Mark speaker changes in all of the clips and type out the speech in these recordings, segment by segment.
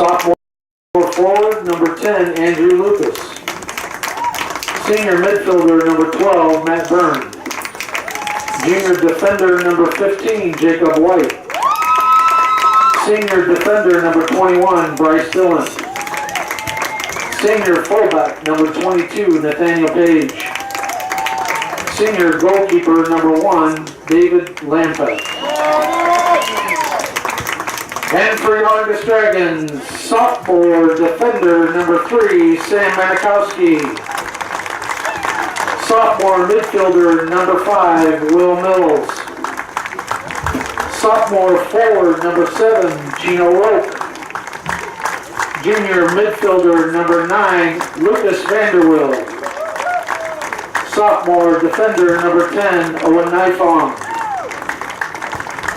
Speaker 1: Sophomore forward, number 10, Andrew Lucas. Senior midfielder, number 12, Matt Byrne. Junior defender, number 15, Jacob White. Senior defender, number 21, Bryce Dillon. Senior fullback, number 22, Nathaniel Page. Senior goalkeeper, number 1, David Lampett. And for your Argos Dragons, sophomore defender, number 3, Sam Manikowski. Sophomore midfielder, number 5, Will Mills. Sophomore forward, number 7, Gino Roque. Junior midfielder, number 9, Lucas Vanderwill. Sophomore defender, number 10, Owen Nifong.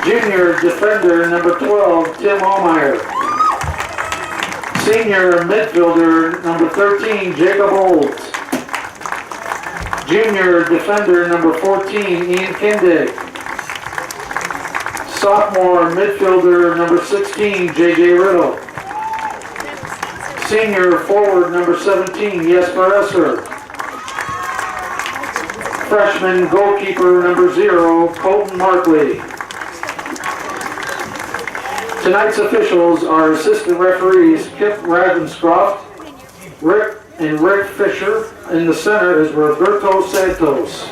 Speaker 1: Junior defender, number 12, Tim Allmeyer. Senior midfielder, number 13, Jacob Olds. Junior defender, number 14, Ian Kindig. Sophomore midfielder, number 16, J.J. Riddle. Senior forward, number 17, Jesper Esser. Freshman goalkeeper, number 0, Colton Markley. Tonight's officials are assistant referees Kip Ravenscroft, Rick Fisher. In the center is Roberto Santos.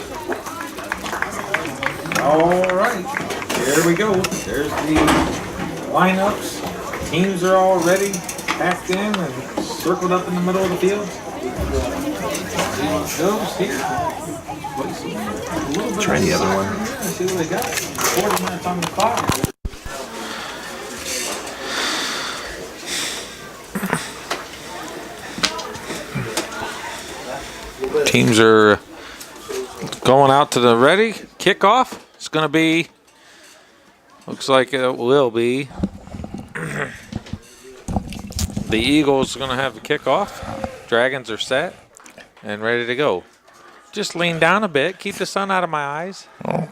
Speaker 2: All right, here we go. There's the lineups. Teams are all ready, packed in, and circled up in the middle of the field. Goes here.
Speaker 3: Try the other one.
Speaker 2: Let's see what they got. 40 minutes on the clock.
Speaker 4: Teams are going out to the ready. Kickoff. It's going to be, looks like it will be, the Eagles are going to have the kickoff. Dragons are set and ready to go. Just lean down a bit. Keep the sun out of my eyes.
Speaker 3: Oh.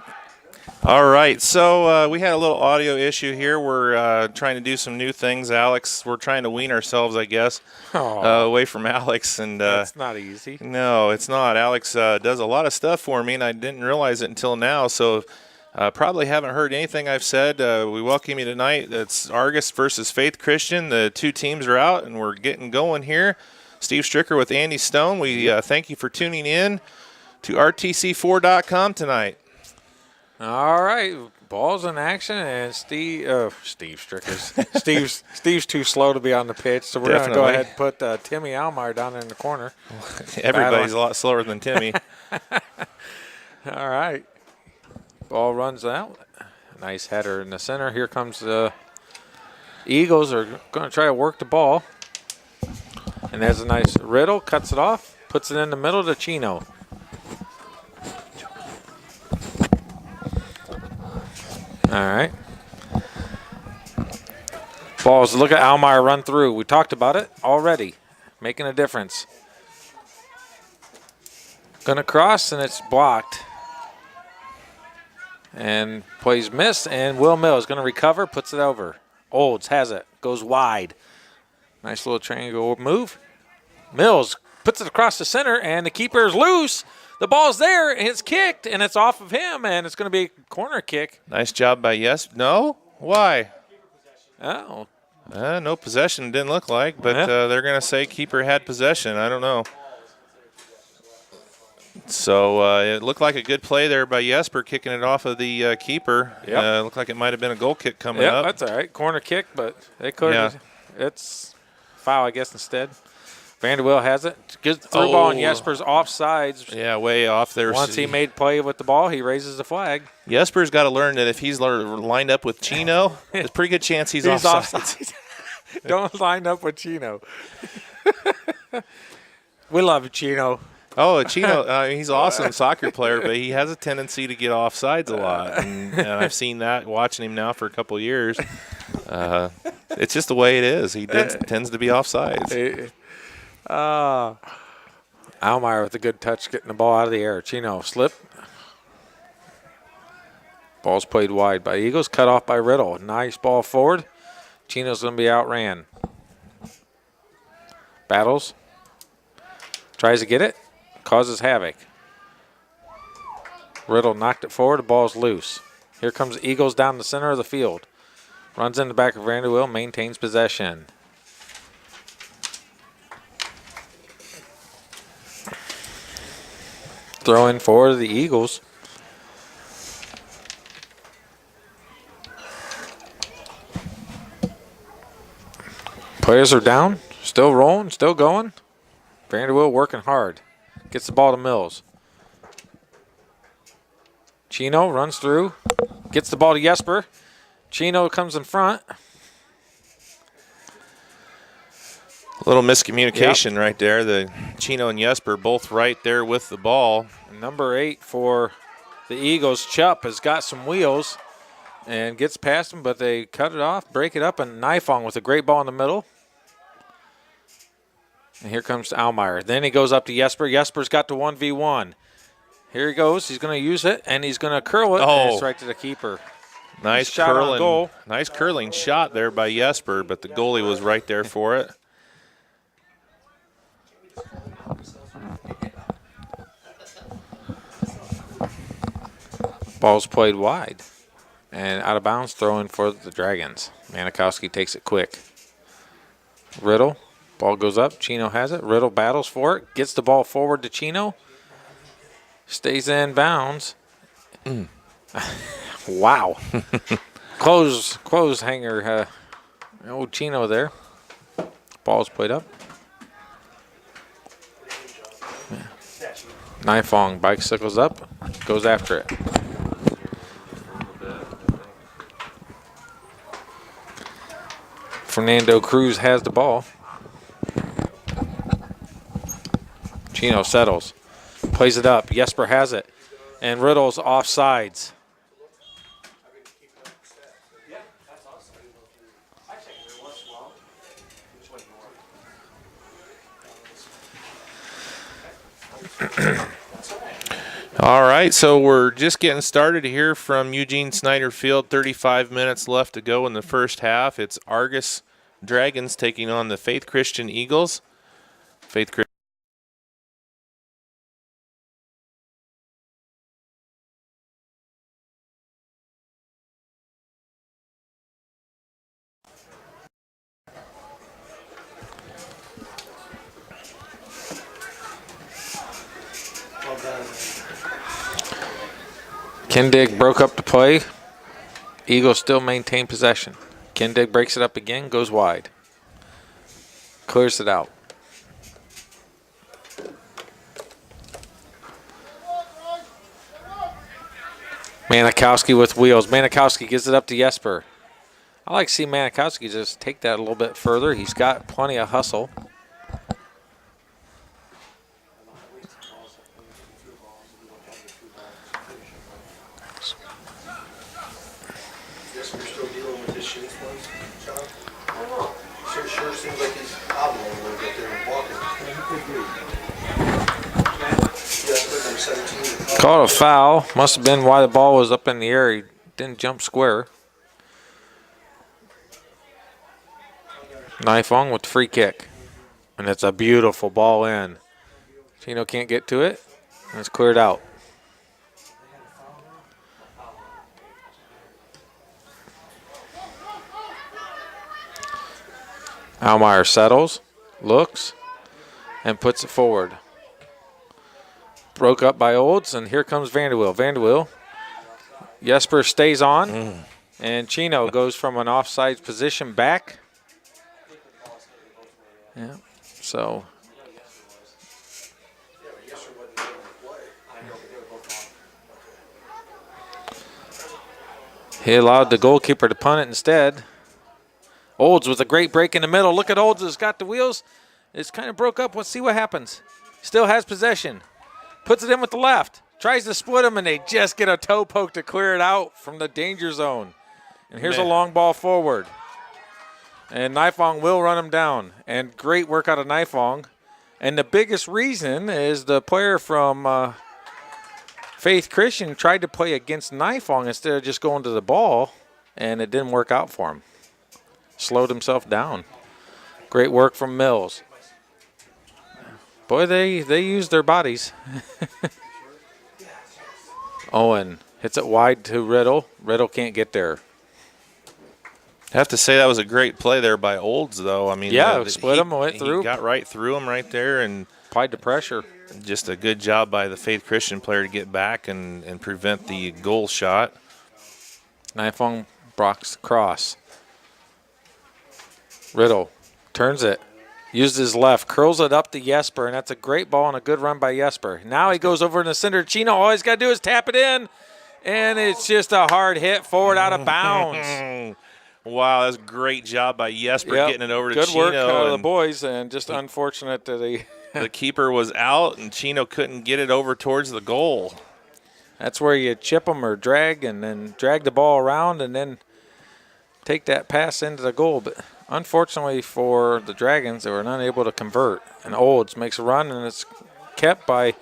Speaker 3: All right, so we had a little audio issue here. We're trying to do some new things, Alex. We're trying to wean ourselves, I guess, away from Alex. And
Speaker 4: that's not easy.
Speaker 3: No, it's not. Alex does a lot of stuff for me, and I didn't realize it until now. So probably haven't heard anything I've said. We welcome you tonight. It's Argos versus Faith Christian. The two teams are out, and we're getting going here. Steve Stricker with Andy Stone. We thank you for tuning in to RTC4.com tonight.
Speaker 4: All right, balls in action, and Steve Strickers. Steve's too slow to be on the pitch, so we're going to go ahead and put Timmy Almeyer down in the corner.
Speaker 3: Everybody's a lot slower than Timmy.
Speaker 4: All right, ball runs out. Nice header in the center. Here comes the Eagles are going to try to work the ball, and there's a nice Riddle, cuts it off, puts it in the middle to Chino. All right. Balls, look at Almeyer run through. We talked about it already. Making a difference. Gonna cross, and it's blocked. And plays missed, and Will Mills going to recover, puts it over. Olds has it, goes wide. Nice little triangle move. Mills puts it across the center, and the keeper is loose. The ball's there, and it's kicked, and it's off of him, and it's going to be a corner kick.
Speaker 3: Nice job by No? Why?
Speaker 4: Oh.
Speaker 3: No possession, didn't look like, but they're going to say keeper had possession. I don't know. So it looked like a good play there by Jesper, kicking it off of the keeper.
Speaker 4: Yep.
Speaker 3: Looked like it might have been a goal kick coming up.
Speaker 4: That's all right. Corner kick, but they could. Yeah. It's foul, I guess, instead. Vanderwill has it. Gets the through ball, and Jesper's offsides.
Speaker 3: Yeah, way off there.
Speaker 4: Once he made play with the ball, he raises the flag.
Speaker 3: Jesper's got to learn that if he's lined up with Chino, there's a pretty good chance he's offsides.
Speaker 4: Don't line up with Chino. We love Chino.
Speaker 3: Oh, Chino, he's an awesome soccer player, but he has a tendency to get offsides a lot. And I've seen that watching him now for a couple of years. It's just the way it is. He tends to be offsides.
Speaker 4: Almeyer with a good touch, getting the ball out of the air. Chino slip. Ball's played wide by Eagles, cut off by Riddle. Nice ball forward. Chino's going to be outran. Battles. Tries to get it. Causes havoc. Riddle knocked it forward. The ball's loose. Here comes the Eagles down the center of the field. Runs in the back of Vanderbilt. Maintains possession. Throw in for the Eagles. Players are down. Still rolling. Still going. Vanderbilt working hard. Gets the ball to Mills. Chino runs through. Gets the ball to Jesper. Chino comes in front.
Speaker 3: A little miscommunication right there. The Chino and Jesper both right there with the ball.
Speaker 4: Number 8 for the Eagles, Chupp, has got some wheels and gets past them, but they cut it off, break it up, and Nifong with a great ball in the middle. And here comes Almeyer. Then he goes up to Jesper. Jesper's got the 1v1. Here he goes. He's going to use it, and he's going to curl it. And it's right to the keeper.
Speaker 3: Nice
Speaker 4: shot on goal.
Speaker 3: Nice curling shot there by Jesper, but the goalie was right there for it.
Speaker 4: Ball's played wide. And out of bounds, throwing for the Dragons. Manikowski takes it quick. Riddle. Ball goes up. Chino has it. Riddle battles for it. Gets the ball forward to Chino. Stays in bounds. Wow. Close hanger. Old Chino there. Ball's played up. Yeah. Nifong bicycles up. Goes after it. Fernando Cruz has the ball. Chino settles. Plays it up. Jesper has it. And Riddle's offsides.
Speaker 3: All right, so we're just getting started here from Eugene Snyder Field. 35 minutes left to go in the first half. It's Argos Dragons taking on the Faith Christian Eagles. Faith Christian.
Speaker 4: Kindig broke up the play. Eagles still maintain possession. Kindig breaks it up again, goes wide. Clears it out. Manikowski with wheels. Manikowski gives it up to Jesper. I like to see Manikowski just take that a little bit further. He's got plenty of hustle. Called a foul. Must have been why the ball was up in the air. He didn't jump square. Nifong with the free kick. And it's a beautiful ball in. Chino can't get to it. And it's cleared out. Almeyer settles, looks, and puts it forward. Broke up by Olds, and here comes Vanderwill. Vanderwill. Jesper stays on, and Chino goes from an offside position back. Yeah, so. He allowed the goalkeeper to punt it instead. Olds with a great break in the middle. Look at Olds has got the wheels. It's kind of broke up. Let's see what happens. Still has possession. Puts it in with the left. Tries to split them, and they just get a toe poke to clear it out from the danger zone. And here's a long ball forward. And Nifong will run him down. And great work out of Nifong. And the biggest reason is the player from Faith Christian tried to play against Nifong instead of just going to the ball, and it didn't work out for him. Slowed himself down. Great work from Mills. Boy, they use their bodies. Owen hits it wide to Riddle. Riddle can't get there.
Speaker 3: I have to say that was a great play there by Olds, though. I mean,
Speaker 4: Yeah, split him, went through.
Speaker 3: He got right through him right there, and
Speaker 4: Applied the pressure.
Speaker 3: just a good job by the Faith Christian player to get back and prevent the goal shot.
Speaker 4: Nifong blocks cross. Riddle turns it. Uses his left, curls it up to Jesper, and that's a great ball and a good run by Jesper. Now he goes over in the center. Chino, all he's got to do is tap it in, and it's just a hard hit forward out of bounds.
Speaker 3: Wow, that's a great job by Jesper getting it over to
Speaker 4: Good
Speaker 3: Chino.
Speaker 4: work out of the boys, and just unfortunate that
Speaker 3: the keeper was out, and Chino couldn't get it over towards the goal.
Speaker 4: That's where you chip them or drag, and then drag the ball around, and then take that pass into the goal. But unfortunately for the Dragons, they were unable to convert. And Olds makes a run, and it's kept by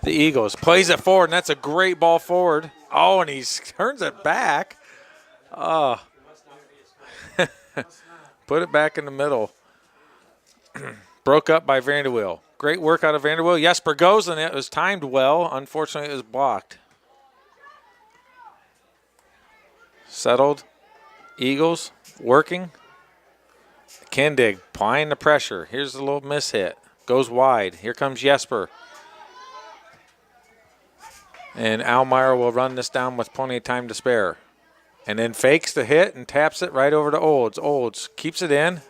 Speaker 4: the Eagles. Plays it forward, and that's a great ball forward. Oh, and he turns it back. Oh. Put it back in the middle. Broke up by Vanderweel. Great work out of Vanderweel. Jesper goes, and it was timed well. Unfortunately, it was blocked. Settled. Eagles working. Kendig applying the pressure. Here's a little miss hit. Goes wide. Here comes Jesper. And Almeyer will run this down with plenty of time to spare. And then fakes the hit and taps it right over to Olds. Olds keeps it in.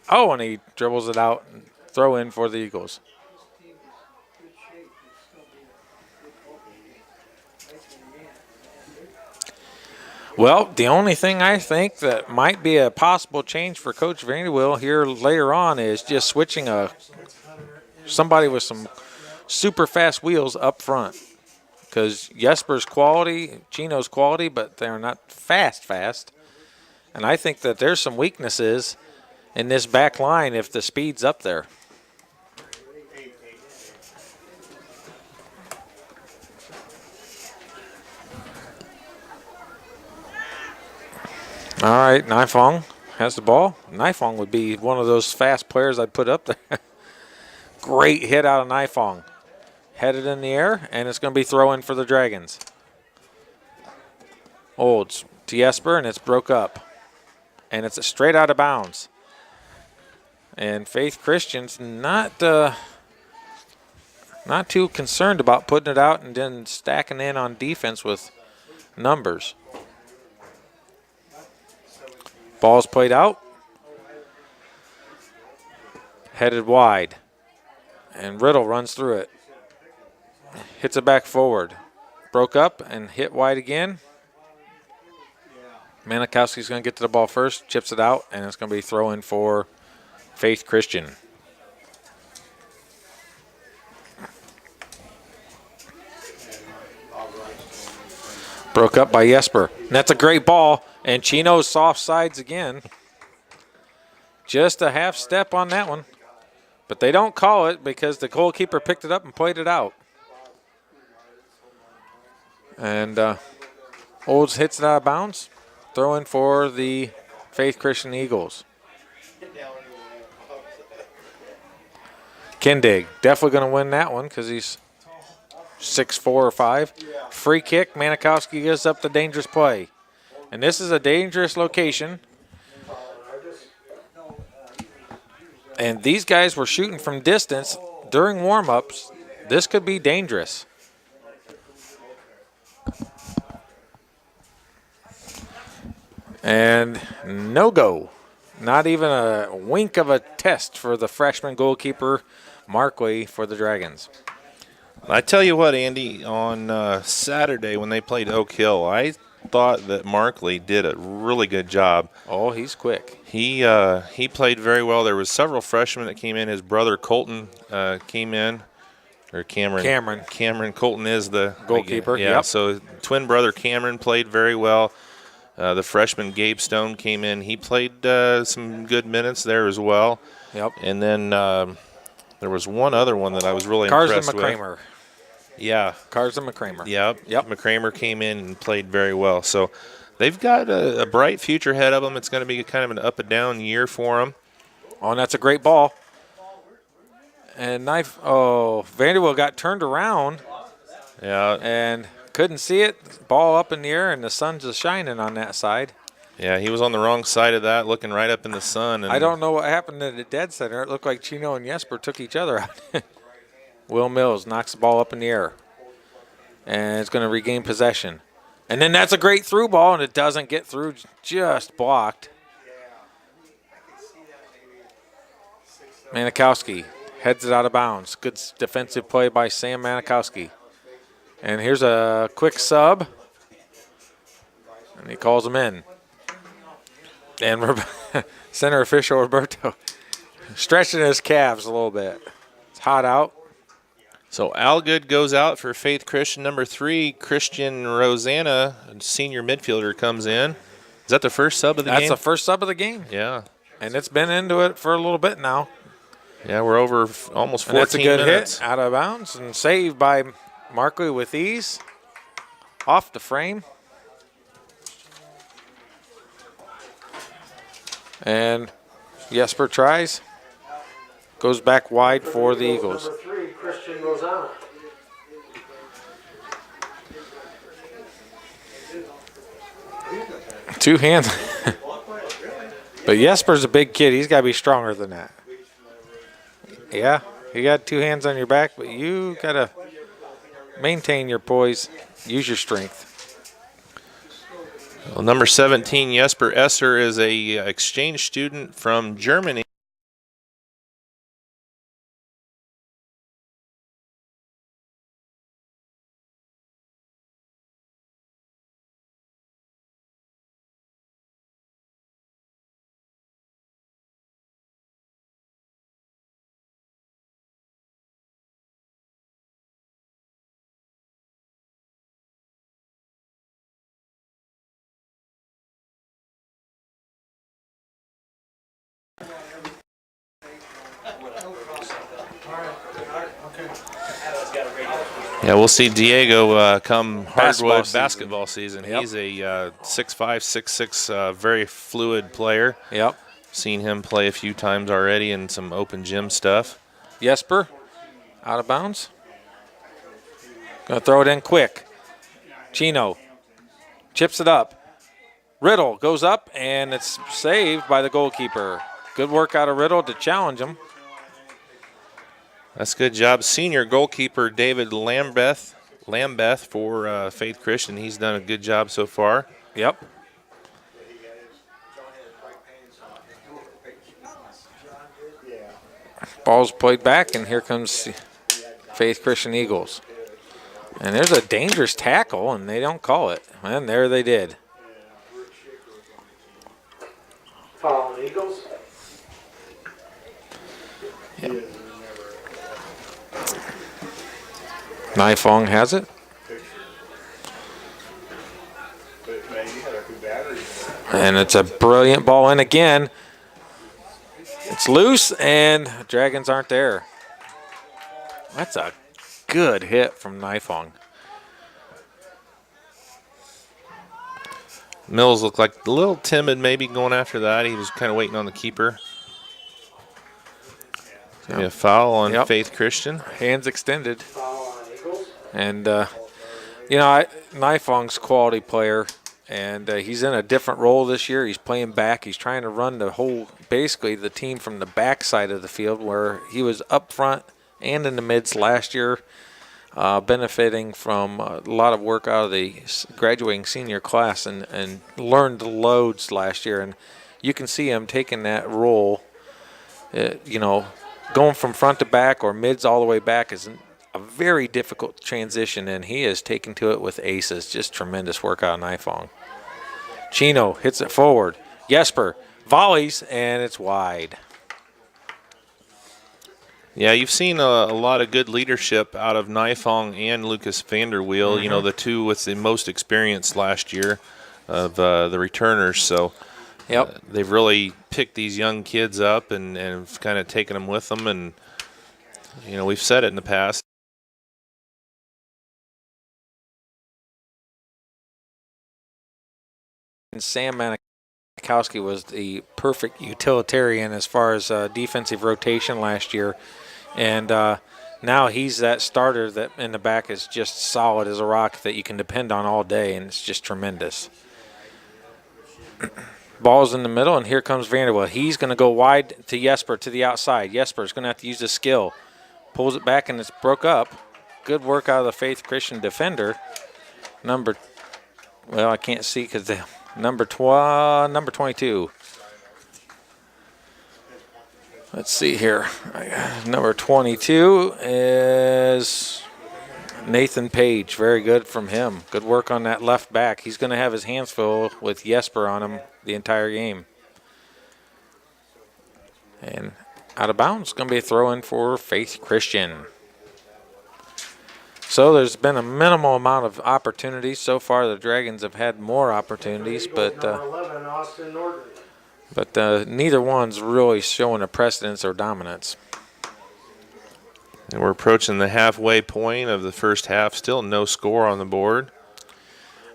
Speaker 4: Oh, and he dribbles it out and throw in for the Eagles. Well, the only thing I think that might be a possible change for Coach Vanderweel here later on is just switching somebody with some super fast wheels up front. Because Jesper's quality, Chino's quality, but they're not fast. And I think that there's some weaknesses in this back line if the speed's up there. All right, Nifong has the ball. Nifong would be one of those fast players I'd put up there. Great hit out of Nifong. Headed in the air, and it's going to be throw-in for the Dragons. Olds to Jesper, and it's broke up. And it's straight out of bounds. And Faith Christian's not too concerned about putting it out and then stacking in on defense with numbers. Ball's played out. Headed wide. And Riddle runs through it. Hits it back forward. Broke up and hit wide again. Manikowski's going to get to the ball first, chips it out, and it's going to be throw-in for Faith Christian. Broke up by Jesper. And that's a great ball, and Chino's soft sides again. Just a half step on that one. But they don't call it because the goalkeeper picked it up and played it out. And Olds hits it out of bounds. Throw in for the Faith Christian Eagles. Kendig definitely going to win that one because he's 6'4" or 5. Free kick. Manikowski gives up the dangerous play. And this is a dangerous location. And these guys were shooting from distance during warm-ups. This could be dangerous. And no go. Not even a wink of a test for the freshman goalkeeper, Markley, for the Dragons.
Speaker 3: I tell you what, Andy, on Saturday when they played Oak Hill, I thought that Markley did a really good job.
Speaker 4: Oh, he's quick.
Speaker 3: He played very well. There was several freshmen that came in. His brother Colton came in, or Cameron. Cameron Colton is the
Speaker 4: goalkeeper.
Speaker 3: Yeah,
Speaker 4: yep.
Speaker 3: So twin brother Cameron played very well. The freshman Gabe Stone came in. He played some good minutes there as well.
Speaker 4: Yep.
Speaker 3: And then there was one other one that I was really impressed with.
Speaker 4: Carson McCramer.
Speaker 3: Yeah.
Speaker 4: Carson McCramer.
Speaker 3: Yep.
Speaker 4: Yep.
Speaker 3: McCramer came in and played very well. So they've got a bright future ahead of them. It's going to be kind of an up and down year for them.
Speaker 4: Oh, and that's a great ball. And Vanderbilt got turned around.
Speaker 3: Yeah.
Speaker 4: And couldn't see it. Ball up in the air, and the sun's just shining on that side.
Speaker 3: Yeah, he was on the wrong side of that, looking right up in the sun. And
Speaker 4: I don't know what happened at the dead center. It looked like Chino and Jesper took each other out. Will Mills knocks the ball up in the air. And it's going to regain possession. And then that's a great through ball, and it doesn't get through, just blocked. Manikowski heads it out of bounds. Good defensive play by Sam Manikowski. And here's a quick sub. And he calls him in. And center official Roberto stretching his calves a little bit. It's hot out.
Speaker 3: So Algood goes out for Faith Christian number 3. Christian Rosanna, senior midfielder, comes in. Is that the first sub of the game?
Speaker 4: That's the first sub of the game.
Speaker 3: Yeah.
Speaker 4: And it's been into it for a little bit now.
Speaker 3: Yeah, we're over almost 14
Speaker 4: and that's a good
Speaker 3: minutes.
Speaker 4: hit out of bounds and saved by Markley with ease. Off the frame. And Jesper tries. Goes back wide for the Eagles.
Speaker 1: Number 3, Christian Lozano.
Speaker 4: Two hands. But Jesper's a big kid. He's got to be stronger than that. Yeah, you got 2 hands on your back, but you got to maintain your poise. Use your strength.
Speaker 3: Well, number 17, Jesper Esser, is a exchange student from Germany. Yeah, we'll see Diego come hardwood basketball season.
Speaker 4: Yep.
Speaker 3: He's a 6'5", 6'6", very fluid player.
Speaker 4: Yep.
Speaker 3: Seen him play a few times already in some open gym stuff.
Speaker 4: Jesper, out of bounds. Gonna throw it in quick. Chino chips it up. Riddle goes up, and it's saved by the goalkeeper. Good work out of Riddle to challenge him.
Speaker 3: That's a good job. Senior goalkeeper David Lambeth for Faith Christian. He's done a good job so far.
Speaker 4: Yep. Ball's played back, and here comes Faith Christian Eagles. And there's a dangerous tackle, and they don't call it. And there they did.
Speaker 1: Foul on Eagles.
Speaker 4: Yep. Nifong has it. And it's a brilliant ball in again. It's loose, and Dragons aren't there. That's a good hit from Nifong.
Speaker 3: Mills looked like a little timid maybe going after that. He was kind of waiting on the keeper. Yep. A foul on Faith Christian.
Speaker 4: Hands extended.
Speaker 1: Foul on Eagles.
Speaker 4: And, Nifong's a quality player, and he's in a different role this year. He's playing back. He's trying to run basically the team from the back side of the field, where he was up front and in the mids last year, benefiting from a lot of work out of the graduating senior class and learned the loads last year. And you can see him taking that role, going from front to back or mids all the way back is a very difficult transition, and he is taking to it with aces. Just tremendous work out of Nifong. Chino hits it forward. Jesper volleys, and it's wide.
Speaker 3: Yeah, you've seen a lot of good leadership out of Nifong and Lucas Vanderweel,
Speaker 4: Mm-hmm.
Speaker 3: the two with the most experience last year of the returners. So they've really picked these young kids up and kind of taken them with them. And, we've said it in the past.
Speaker 4: And Sam Manikowski was the perfect utilitarian as far as defensive rotation last year. And now he's that starter that in the back is just solid as a rock that you can depend on all day, and it's just tremendous. Ball's in the middle, and here comes Vanderbilt. He's going to go wide to Jesper to the outside. Jesper's going to have to use his skill. Pulls it back, and it's broke up. Good work out of the Faith Christian defender. Well, I can't see because the number 22. Let's see here. Number 22 is Nathan Page. Very good from him. Good work on that left back. He's going to have his hands full with Jesper on him the entire game. And out of bounds, going to be a throw-in for Faith Christian. So there's been a minimal amount of opportunities. So far, the Dragons have had more opportunities, but
Speaker 1: Number 11, Austin Norton.
Speaker 4: neither one's really showing a precedence or dominance.
Speaker 3: And we're approaching the halfway point of the first half. Still no score on the board.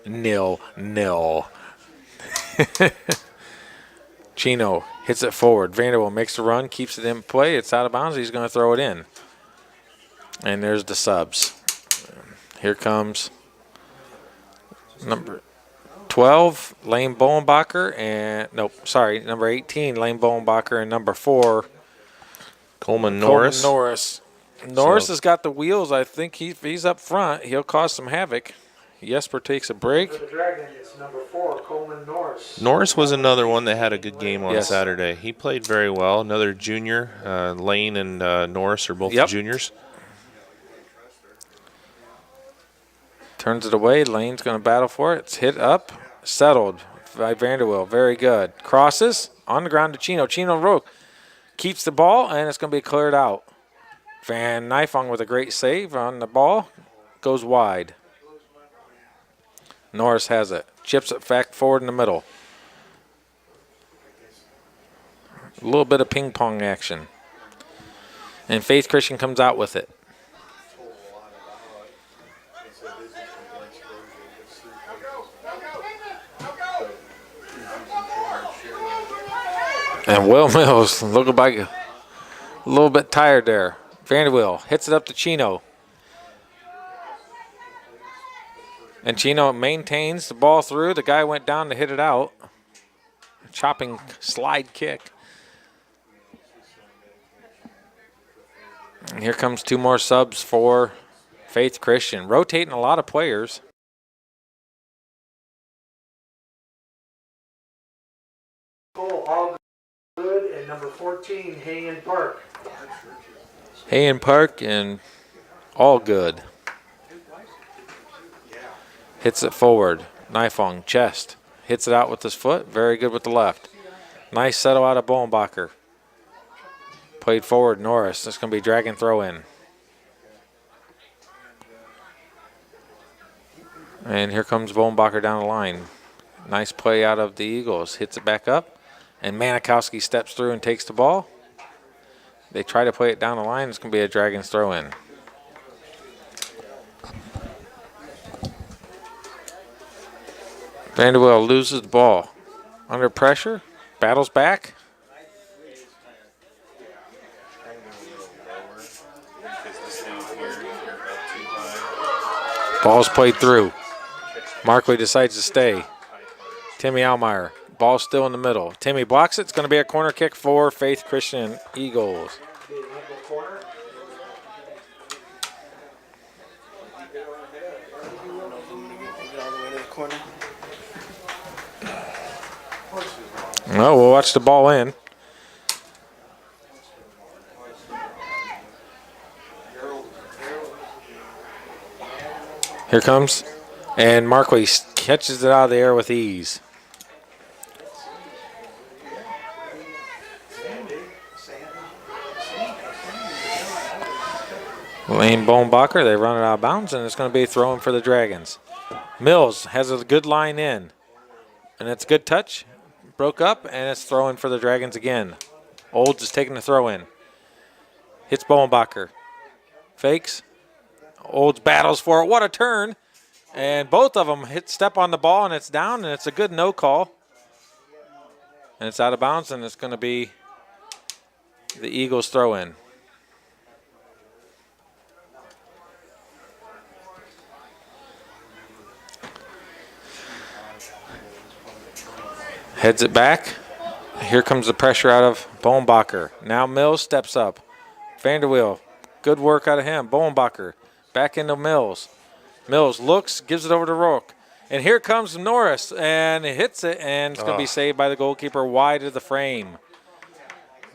Speaker 4: 0-0. Chino hits it forward. Vanderbilt makes the run, keeps it in play. It's out of bounds. He's going to throw it in. And there's the subs. Here comes number 12, Lane Bowenbacher, and number 18, Lane Bowenbacher, and number 4,
Speaker 3: Coleman Norris.
Speaker 4: Norris has got the wheels. I think he's up front. He'll cause some havoc. Jesper takes a break.
Speaker 1: For the Dragons, it's number 4, Coleman Norris.
Speaker 3: Norris was another one that had a good game on
Speaker 4: Yes.
Speaker 3: Saturday. He played very well. Another junior. Lane and Norris are both juniors.
Speaker 4: Turns it away. Lane's going to battle for it. It's hit up. Settled by Vanderbilt. Very good. Crosses on the ground to Chino. Chino Roque keeps the ball, and it's going to be cleared out. Van Nifong with a great save on the ball. Goes wide. Norris has it. Chips it back forward in the middle. A little bit of ping pong action. And Faith Christian comes out with it. And Will Mills looking like a little bit tired there. Vanderbilt hits it up to Chino. And Chino maintains the ball through. The guy went down to hit it out. Chopping slide kick. And here comes 2 more subs for Faith Christian. Rotating a lot of players.
Speaker 1: All good, and number 14, Hayen Park.
Speaker 4: Hayen Park and all good. Hits it forward. Nifong, chest. Hits it out with his foot. Very good with the left. Nice settle out of Bowenbacher. Played forward, Norris. That's going to be drag and throw in. And here comes Bowenbacher down the line. Nice play out of the Eagles. Hits it back up. And Manikowski steps through and takes the ball. They try to play it down the line. It's going to be a Dragons throw in. Vanderbilt loses the ball. Under pressure. Battles back. Ball's played through. Markley decides to stay. Timmy Almeyer. Ball still in the middle. Timmy blocks it. It's going to be a corner kick for Faith Christian Eagles. Well, we'll watch the ball in. Here comes. And Markley catches it out of the air with ease. Lane Bowenbacher, they run it out of bounds, and it's going to be thrown for the Dragons. Mills has a good line in, and it's a good touch. Broke up, and it's thrown for the Dragons again. Olds is taking the throw in. Hits Bowenbacher. Fakes. Olds battles for it. What a turn. And both of them step on the ball, and it's down, and it's a good no call. And it's out of bounds, and it's going to be the Eagles throw in. Heads it back. Here comes the pressure out of Bohnbacher. Now Mills steps up. Vanderweel, good work out of him. Bohnbacher back into Mills. Mills looks, gives it over to Rourke. And here comes Norris, and hits it, and it's going to be saved by the goalkeeper wide of the frame.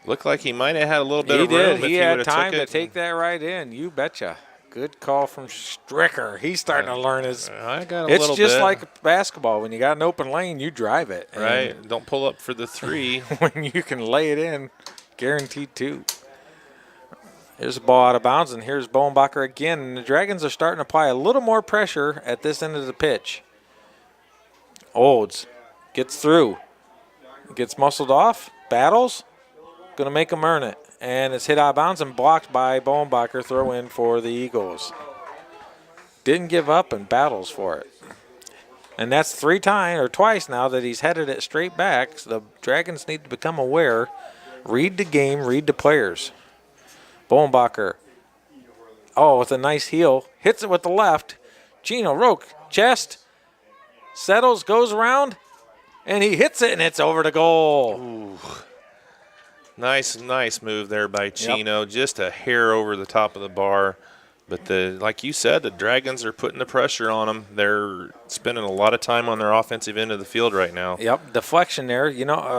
Speaker 3: Looked like he might have had a little bit of
Speaker 4: He
Speaker 3: room.
Speaker 4: did.
Speaker 3: If
Speaker 4: He had
Speaker 3: would've
Speaker 4: time
Speaker 3: took
Speaker 4: to
Speaker 3: it.
Speaker 4: take that right in. You betcha. Good call from Stricker. He's starting to learn his.
Speaker 3: I got a
Speaker 4: It's
Speaker 3: little
Speaker 4: just
Speaker 3: bit.
Speaker 4: like basketball. When you got an open lane, you drive it. And
Speaker 3: Right. Don't pull up for the 3.
Speaker 4: when you can lay it in, guaranteed 2. Here's the ball out of bounds, and here's Bohnbacher again. And the Dragons are starting to apply a little more pressure at this end of the pitch. Olds gets through. Gets muscled off. Battles. Going to make him earn it. And it's hit out of bounds and blocked by Bohnbacher. Throw in for the Eagles. Didn't give up and battles for it. And that's twice now that he's headed it straight back. So the Dragons need to become aware. Read the game, read the players. Bohnbacher. Oh, with a nice heel. Hits it with the left. Gino Roque, chest. Settles, goes around. And he hits it, and it's over the goal.
Speaker 3: Ooh. Nice move there by Chino. Yep. Just a hair over the top of the bar. But like you said, the Dragons are putting the pressure on them. They're spending a lot of time on their offensive end of the field right now.
Speaker 4: Yep, deflection there.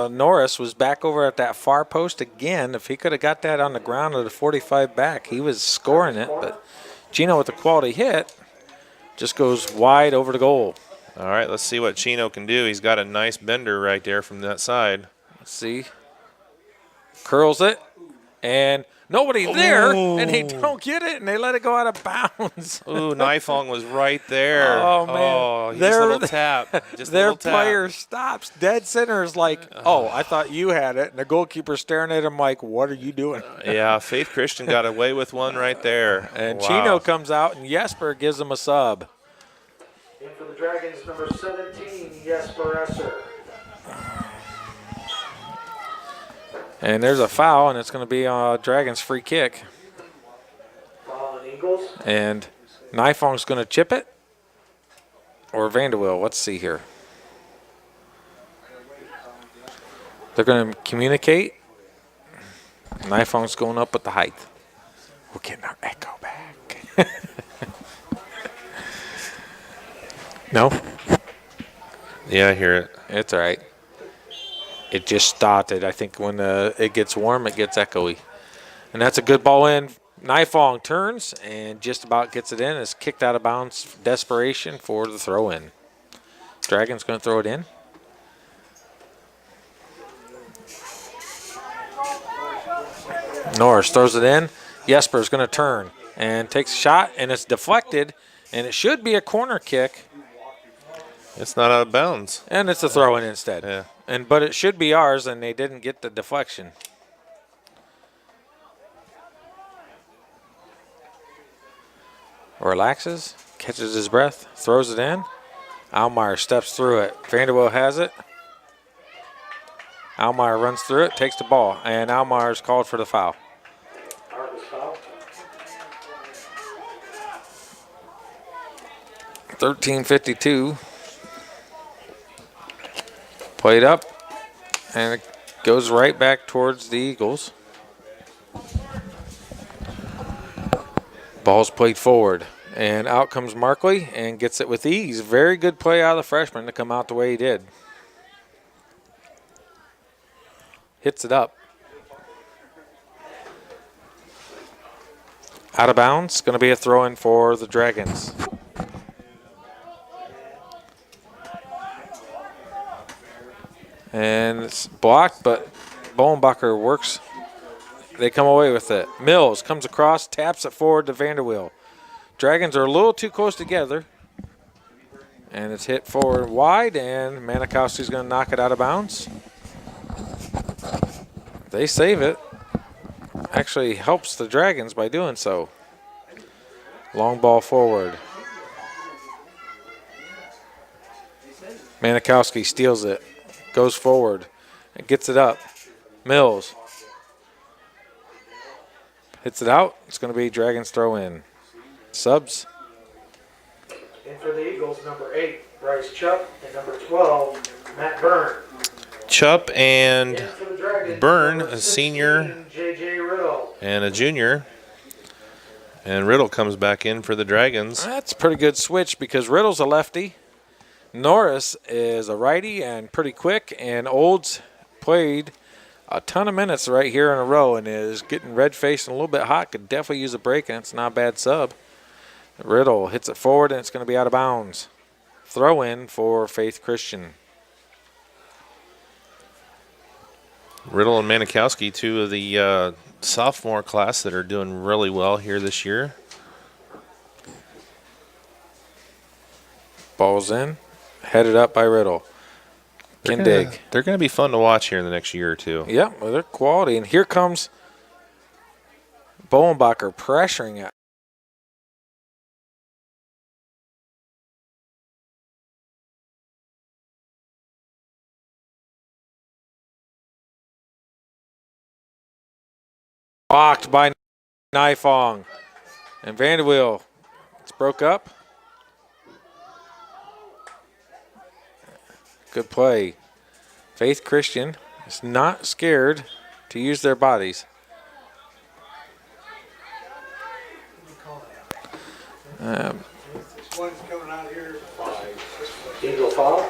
Speaker 4: Norris was back over at that far post again. If he could have got that on the ground at a 45 back, he was scoring it. But Chino with the quality hit just goes wide over the goal.
Speaker 3: All right, let's see what Chino can do. He's got a nice bender right there from that side.
Speaker 4: Let's see. Curls it, and nobody there, and they don't get it, and they let it go out of bounds.
Speaker 3: Ooh, Nifong was right there.
Speaker 4: Oh, man.
Speaker 3: Oh, just a little tap. Just a
Speaker 4: Their
Speaker 3: little tap.
Speaker 4: player stops. Dead center is like, oh, I thought you had it, and the goalkeeper staring at him like, what are you doing?
Speaker 3: Yeah, Faith Christian got away with one right there.
Speaker 4: And
Speaker 3: wow.
Speaker 4: Chino comes out, and Jesper gives him a sub.
Speaker 1: In for the Dragons, number 17, Jesper Esser.
Speaker 4: And there's a foul, and it's going to be a Dragons free kick.
Speaker 1: Foul on Eagles.
Speaker 4: And Nifong's going to chip it. Or Vanderweel. Let's see here. They're going to communicate. Nifong's going up with the height. We're getting our echo back. No?
Speaker 3: Yeah, I hear it.
Speaker 4: It's all right. It just started. I think when it gets warm, it gets echoey. And that's a good ball in. Nifong turns and just about gets it in. It's kicked out of bounds. Desperation for the throw in. Dragon's going to throw it in. Norris throws it in. Jesper's going to turn and takes a shot, and it's deflected, and it should be a corner kick.
Speaker 3: It's not out of bounds.
Speaker 4: And it's a throw in instead.
Speaker 3: Yeah.
Speaker 4: But it should be ours, and they didn't get the deflection. Relaxes, catches his breath, throws it in. Almeyer steps through it. Vanderweel has it. Almeyer runs through it, takes the ball, and Almeyer's called for the foul.
Speaker 1: Argos foul.
Speaker 4: 13:52. Played up, and it goes right back towards the Eagles. Ball's played forward, and out comes Markley and gets it with ease. Very good play out of the freshman to come out the way he did. Hits it up. Out of bounds. Going to be a throw-in for the Dragons. And it's blocked, but Bohnbacher works. They come away with it. Mills comes across, taps it forward to Vanderweel. Dragons are a little too close together. And it's hit forward wide, and Manikowski's going to knock it out of bounds. They save it. Actually helps the Dragons by doing so. Long ball forward. Manikowski steals it. Goes forward and gets it up. Mills hits it out. It's going to be Dragons throw in. Subs.
Speaker 1: In for the Eagles, number 8, Bryce Chuck, and number 12, Matt Byrne.
Speaker 3: Chupp and
Speaker 1: In for the Dragons,
Speaker 3: Byrne,
Speaker 1: number
Speaker 3: a senior
Speaker 1: 16, J.J. Riddle.
Speaker 3: and a junior. And Riddle comes back in for the Dragons.
Speaker 4: That's a pretty good switch because Riddle's a lefty. Norris is a righty and pretty quick. And Olds played a ton of minutes right here in a row and is getting red-faced and a little bit hot. Could definitely use a break, and it's not a bad sub. Riddle hits it forward, and it's going to be out of bounds. Throw in for Faith Christian.
Speaker 3: Riddle and Manikowski, two of the sophomore class that are doing really well here this year.
Speaker 4: Ball's in, headed up by Riddle. Can dig.
Speaker 3: They're going to be fun to watch here in the next year or two.
Speaker 4: Yep, well, they're quality. And here comes Bowenbacher pressuring it. Blocked by Nifong. And Vanderweel, it's broke up. Good play. Faith Christian is not scared to use their bodies.
Speaker 1: Eagle foul.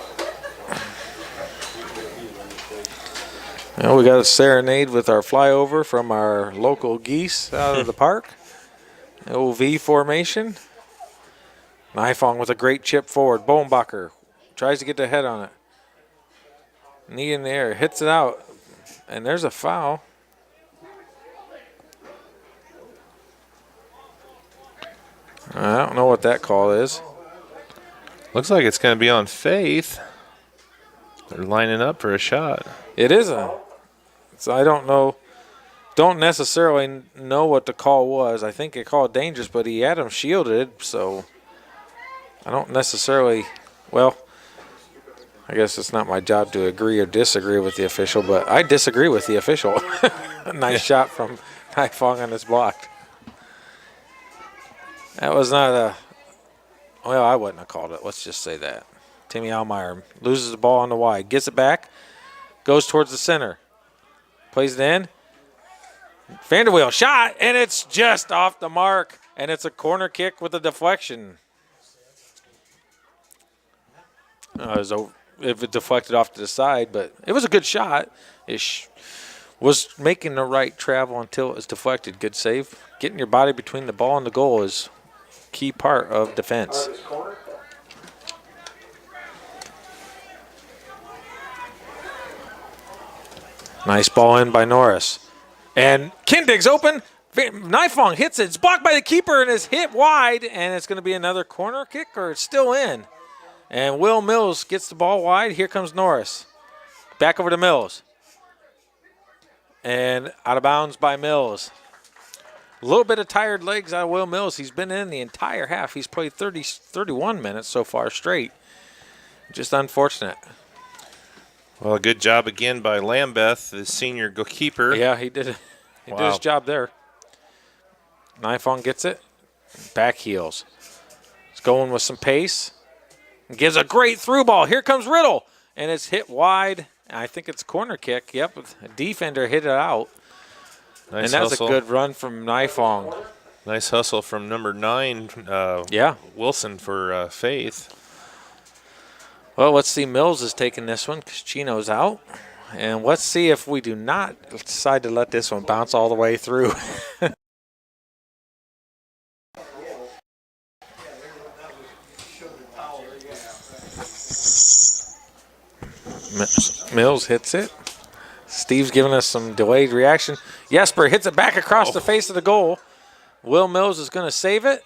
Speaker 4: Well, we got a serenade with our flyover from our local geese out of the park. OV formation. Nifong with a great chip forward. Bowenbacher tries to get the head on it. Knee in the air, hits it out, and there's a foul. I don't know what that call is.
Speaker 3: Looks like it's going to be on Faith. They're lining up for a shot.
Speaker 4: It is a. So I don't know. Don't necessarily know what the call was. I think it called dangerous, but he had him shielded, so I don't necessarily. Well, I guess it's not my job to agree or disagree with the official, but I disagree with the official. Nice shot from Nifong on his block. That was not a. Well, I wouldn't have called it. Let's just say that. Timmy Almeyer loses the ball on the wide. Gets it back. Goes towards the center. Plays it in. Vanderweel shot, and it's just off the mark. And it's a corner kick with a deflection. If it deflected off to the side, but it was a good shot. It was making the right travel until it was deflected. Good save. Getting your body between the ball and the goal is a key part of defense. Nice ball in by Norris. And Kindig's open. Nifong hits it. It's blocked by the keeper and is hit wide. And it's going to be another corner kick, or it's still in. And Will Mills gets the ball wide. Here comes Norris. Back over to Mills. And out of bounds by Mills. A little bit of tired legs out of Will Mills. He's been in the entire half. He's played 31 minutes so far straight. Just unfortunate.
Speaker 3: Well, a good job again by Lambeth, the senior goalkeeper.
Speaker 4: Yeah, he did. He did his job there. Nifong gets it. Back heels. He's going with some pace. Gives a great through ball. Here comes Riddle. And it's hit wide. I think it's a corner kick. Yep, a defender hit it out.
Speaker 3: Nice
Speaker 4: and that's
Speaker 3: hustle.
Speaker 4: a good run from Nifong.
Speaker 3: Nice hustle from number 9,
Speaker 4: Yeah.
Speaker 3: Wilson for Faith.
Speaker 4: Well, let's see. Mills is taking this one because Chino's out. And let's see if we do not decide to let this one bounce all the way through. Mills hits it. Steve's giving us some delayed reaction. Jesper hits it back across the face of the goal. Will Mills is going to save it.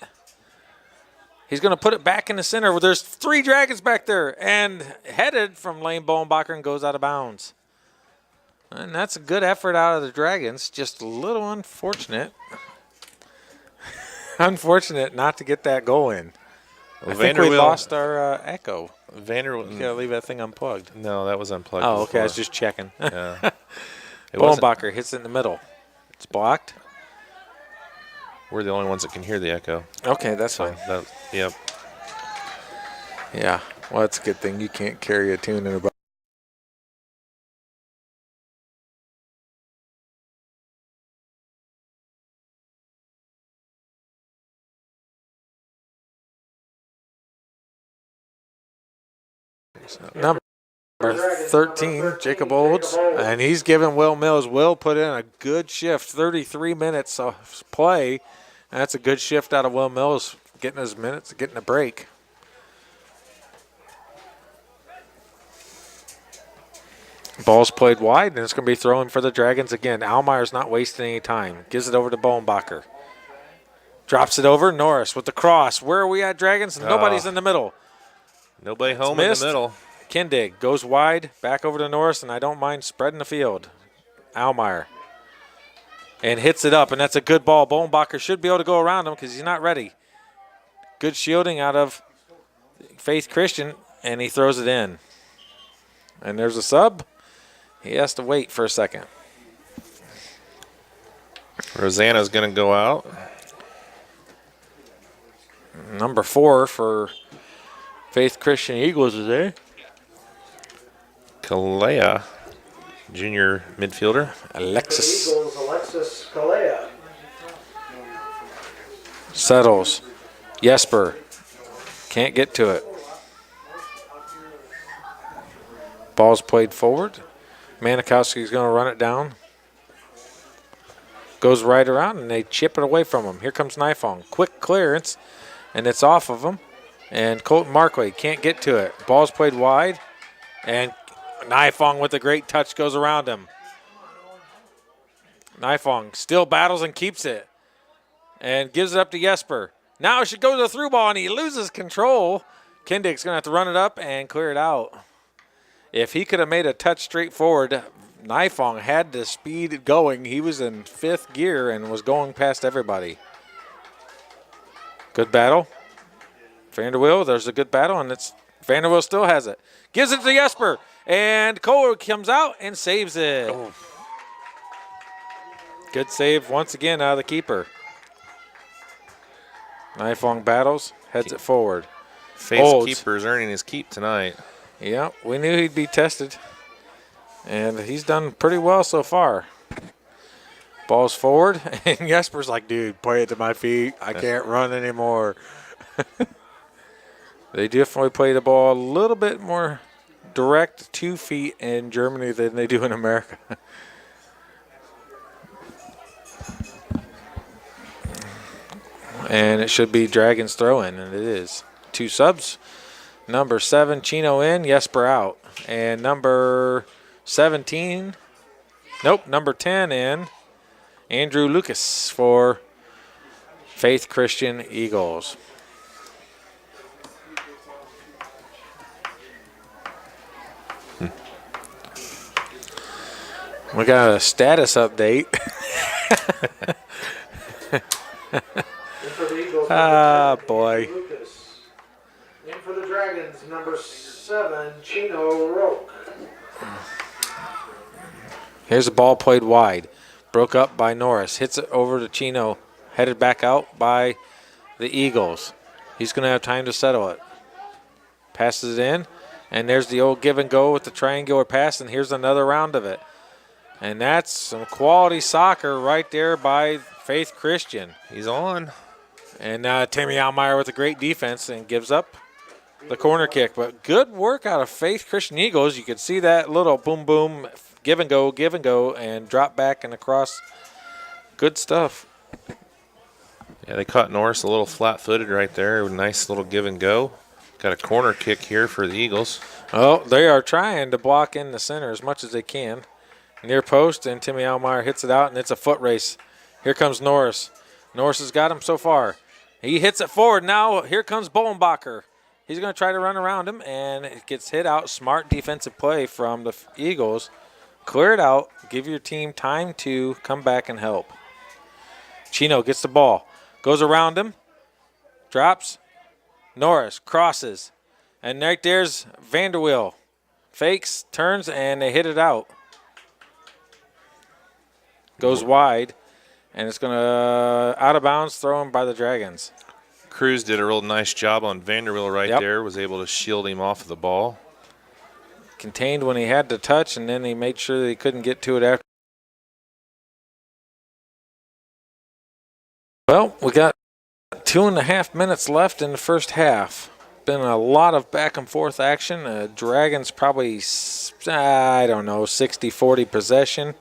Speaker 4: He's going to put it back in the center. There's 3 Dragons back there. And headed from Lane Bowenbacher and goes out of bounds. And that's a good effort out of the Dragons. Just a little unfortunate. Unfortunate not to get that goal in. I think we lost our echo.
Speaker 3: Vanderweel.
Speaker 4: You got to leave that thing unplugged.
Speaker 3: No, that was unplugged.
Speaker 4: Oh, okay.
Speaker 3: before.
Speaker 4: I was just checking.
Speaker 3: Yeah.
Speaker 4: Bowenbacher hits it in the middle. It's blocked.
Speaker 3: We're the only ones that can hear the echo.
Speaker 4: Okay, that's fine.
Speaker 3: Yep.
Speaker 4: Yeah. Well, that's a good thing. You can't carry a tune in a Number 13, Jacob Olds, and he's giving Will Mills. Will put in a good shift, 33 minutes of play. That's a good shift out of Will Mills, getting his minutes, getting a break. Ball's played wide, and it's going to be throwing for the Dragons again. Almeyer's not wasting any time. Gives it over to Bowenbacher. Drops it over. Norris with the cross. Where are we at, Dragons? Nobody's in the middle.
Speaker 3: Nobody home in the middle.
Speaker 4: Kindig goes wide, back over to Norris, and I don't mind spreading the field. Almeyer. And hits it up, and that's a good ball. Bowenbacher should be able to go around him because he's not ready. Good shielding out of Faith Christian, and he throws it in. And there's a sub. He has to wait for a second.
Speaker 3: Rosanna's going to go out.
Speaker 4: Number 4 for Faith Christian Eagles is there.
Speaker 3: Kalea, junior midfielder.
Speaker 4: Alexis
Speaker 1: Eagles, Alexis Kalea.
Speaker 4: settles. Jesper can't get to it. Ball's played forward. Manikowski's going to run it down. Goes right around, and they chip it away from him. Here comes Nifong. Quick clearance, and it's off of him. And Colton Markway can't get to it. Ball's played wide, and Nifong with a great touch goes around him. Nifong still battles and keeps it and gives it up to Jesper. Now it should go to the through ball, and he loses control. Kindig's going to have to run it up and clear it out. If he could have made a touch straight forward, Nifong had the speed going. He was in 5th gear and was going past everybody. Good battle. Vanderwill, there's a good battle, and it's Vanderwill still has it. Gives it to Jesper, and Kohler comes out and saves it. Oh. Good save once again out of the keeper. Nifong battles, heads it forward.
Speaker 3: Faith's keeper's earning his keep tonight.
Speaker 4: Yeah, we knew he'd be tested. And he's done pretty well so far. Ball's forward, and Jesper's like, dude, play it to my feet. I can't run anymore. They definitely play the ball a little bit more direct 2 feet in Germany than they do in America. And it should be Dragons throw-in, and it is. 2 subs. Number 7, Chino in, Jesper out. And number 17, number 10 in, Andrew Lucas for Faith Christian Eagles. We got a status update. Ah, boy.
Speaker 1: Lucas. In for the Dragons, number 7, Chino Roque.
Speaker 4: Here's a ball played wide. Broke up by Norris. Hits it over to Chino. Headed back out by the Eagles. He's going to have time to settle it. Passes it in. And there's the old give and go with the triangular pass. And here's another round of it. And that's some quality soccer right there by Faith Christian.
Speaker 3: He's on.
Speaker 4: And Timmy Almeyer with a great defense and gives up the corner kick. But good work out of Faith Christian Eagles. You could see that little boom, boom, give and go, and drop back and across. Good stuff.
Speaker 3: Yeah, they caught Norris a little flat-footed right there. Nice little give and go. Got a corner kick here for the Eagles.
Speaker 4: Oh, they are trying to block in the center as much as they can. Near post, and Timmy Almeyer hits it out, and it's a foot race. Here comes Norris. Norris has got him so far. He hits it forward. Now here comes Bowenbacher. He's going to try to run around him, and it gets hit out. Smart defensive play from the Eagles. Clear it out. Give your team time to come back and help. Chino gets the ball. Goes around him. Drops. Norris crosses. And right there's Vanderwill. Fakes, turns, and they hit it out. Goes wide, and it's going to out of bounds, thrown by the Dragons.
Speaker 3: Cruz did a real nice job on Vanderwill right there. Was able to shield him off of the ball.
Speaker 4: Contained when he had to touch, and then he made sure that he couldn't get to it after. Well, we got 2.5 minutes left in the first half. been a lot of back and forth action. Dragons probably, I don't know, 60-40 possession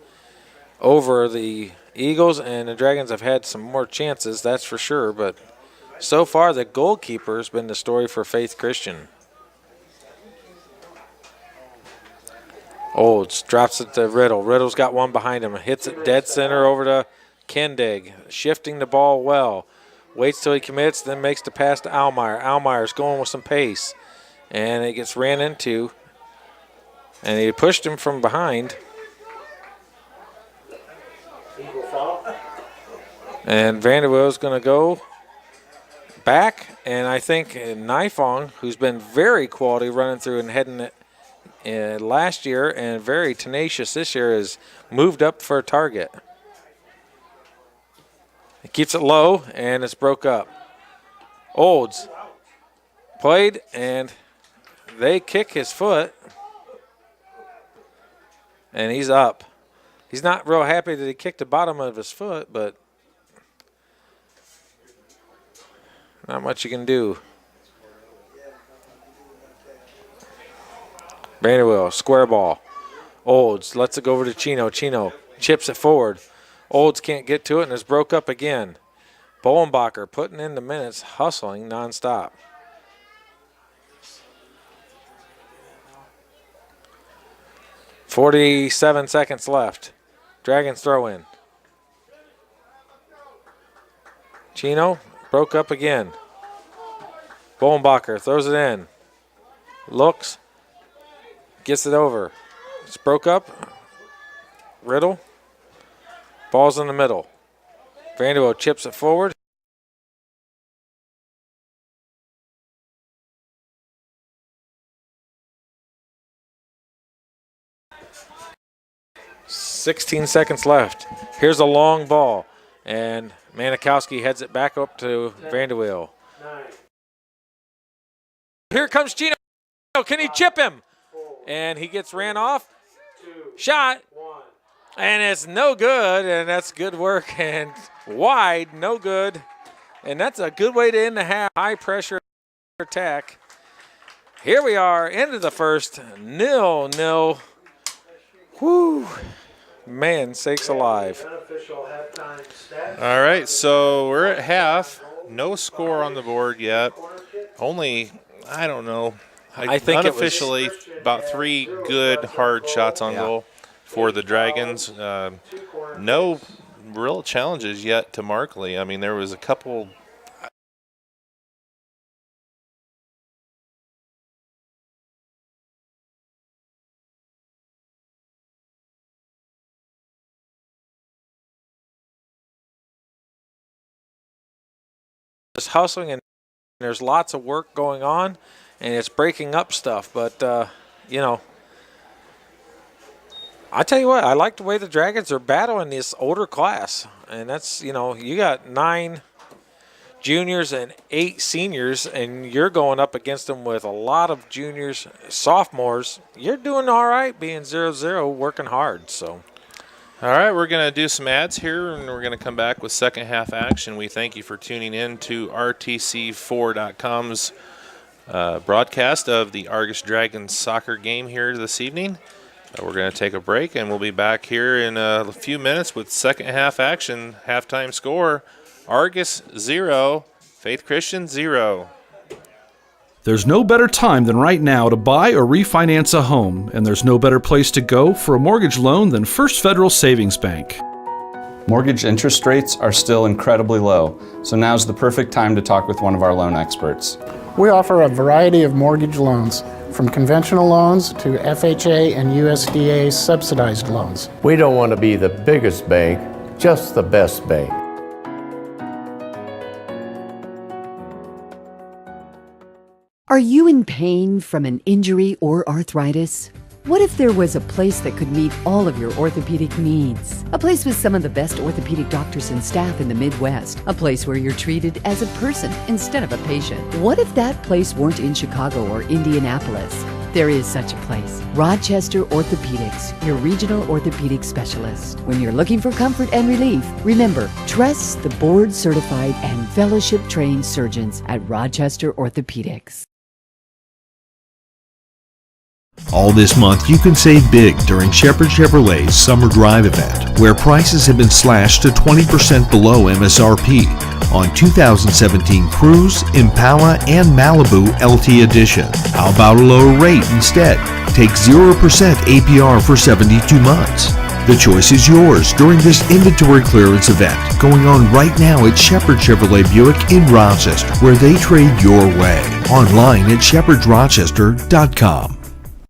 Speaker 4: over the Eagles, and the Dragons have had some more chances, that's for sure. But so far, the goalkeeper has been the story for Faith Christian. Olds drops it to Riddle. Riddle's got one behind him. Hits it dead center over to Kendig. Shifting the ball well. Waits till he commits, then makes the pass to Almeyer. Almeyer's going with some pace. And it gets ran into. And he pushed him from behind. And Vanderwill's going to go back. And I think Nifong, who's been very quality running through and heading it last year and very tenacious this year, has moved up for a target. He keeps it low, and it's broke up. Olds played, and they kick his foot, and he's up. He's not real happy that he kicked the bottom of his foot, but not much you can do. Vanderwill, square ball. Olds lets it go over to Chino. Chino chips it forward. Olds can't get to it, and it's broke up again. Bolenbacher putting in the minutes, hustling nonstop. .47 seconds left. Dragons throw in. Chino broke up again. Bolenbacher throws it in. Looks. Gets it over. It's broke up. Riddle. Ball's in the middle. Vanderbilt chips it forward. .16 seconds left. Here's a long ball. And Manikowski heads it back up to Vanderwill. Here comes Chino. Can he chip him? And he gets ran off. Shot. And it's no good, and that's good work. And wide, no good. And that's a good way to end the half. High-pressure attack. Here we are, into the first. 0-0. Whew. Man, sakes alive.
Speaker 3: All right, so we're at half. No score on the board yet. Only, I don't know.
Speaker 4: I think
Speaker 3: unofficially about 3 good hard shots on goal for the Dragons. No real challenges yet to Markley. I mean, there was a couple.
Speaker 4: Just hustling, and there's lots of work going on, and it's breaking up stuff. But, you know, I tell you what, I like the way the Dragons are battling this older class. And that's, you know, you got 9 juniors and 8 seniors, and you're going up against them with a lot of juniors, sophomores. You're doing all right being 0-0, working hard. So,
Speaker 3: all right, we're going to do some ads here, and we're going to come back with second half action. We thank you for tuning in to RTC4.com's broadcast of the Argos Dragons soccer game here this evening. We're going to take a break, and we'll be back here in a few minutes with second half action. Halftime score, Argos 0, Faith Christian 0.
Speaker 5: There's no better time than right now to buy or refinance a home, and there's no better place to go for a mortgage loan than First Federal Savings Bank.
Speaker 6: Mortgage interest rates are still incredibly low, so now's the perfect time to talk with one of our loan experts.
Speaker 7: We offer a variety of mortgage loans, from conventional loans to FHA and USDA subsidized loans.
Speaker 8: We don't want to be the biggest bank, just the best bank.
Speaker 9: Are you in pain from an injury or arthritis? What if there was a place that could meet all of your orthopedic needs? A place with some of the best orthopedic doctors and staff in the Midwest. A place where you're treated as a person instead of a patient. What if that place weren't in Chicago or Indianapolis? There is such a place. Rochester Orthopedics, your regional orthopedic specialist. When you're looking for comfort and relief, remember, trust the board-certified and fellowship-trained surgeons at Rochester Orthopedics.
Speaker 10: All this month, you can save big during Shepherd Chevrolet's Summer Drive event, where prices have been slashed to 20% below MSRP on 2017 Cruze, Impala, and Malibu LT Edition. How about a lower rate instead? Take 0% APR for 72 months. The choice is yours during this inventory clearance event going on right now at Shepherd Chevrolet Buick in Rochester, where they trade your way. Online at shepherdsrochester.com.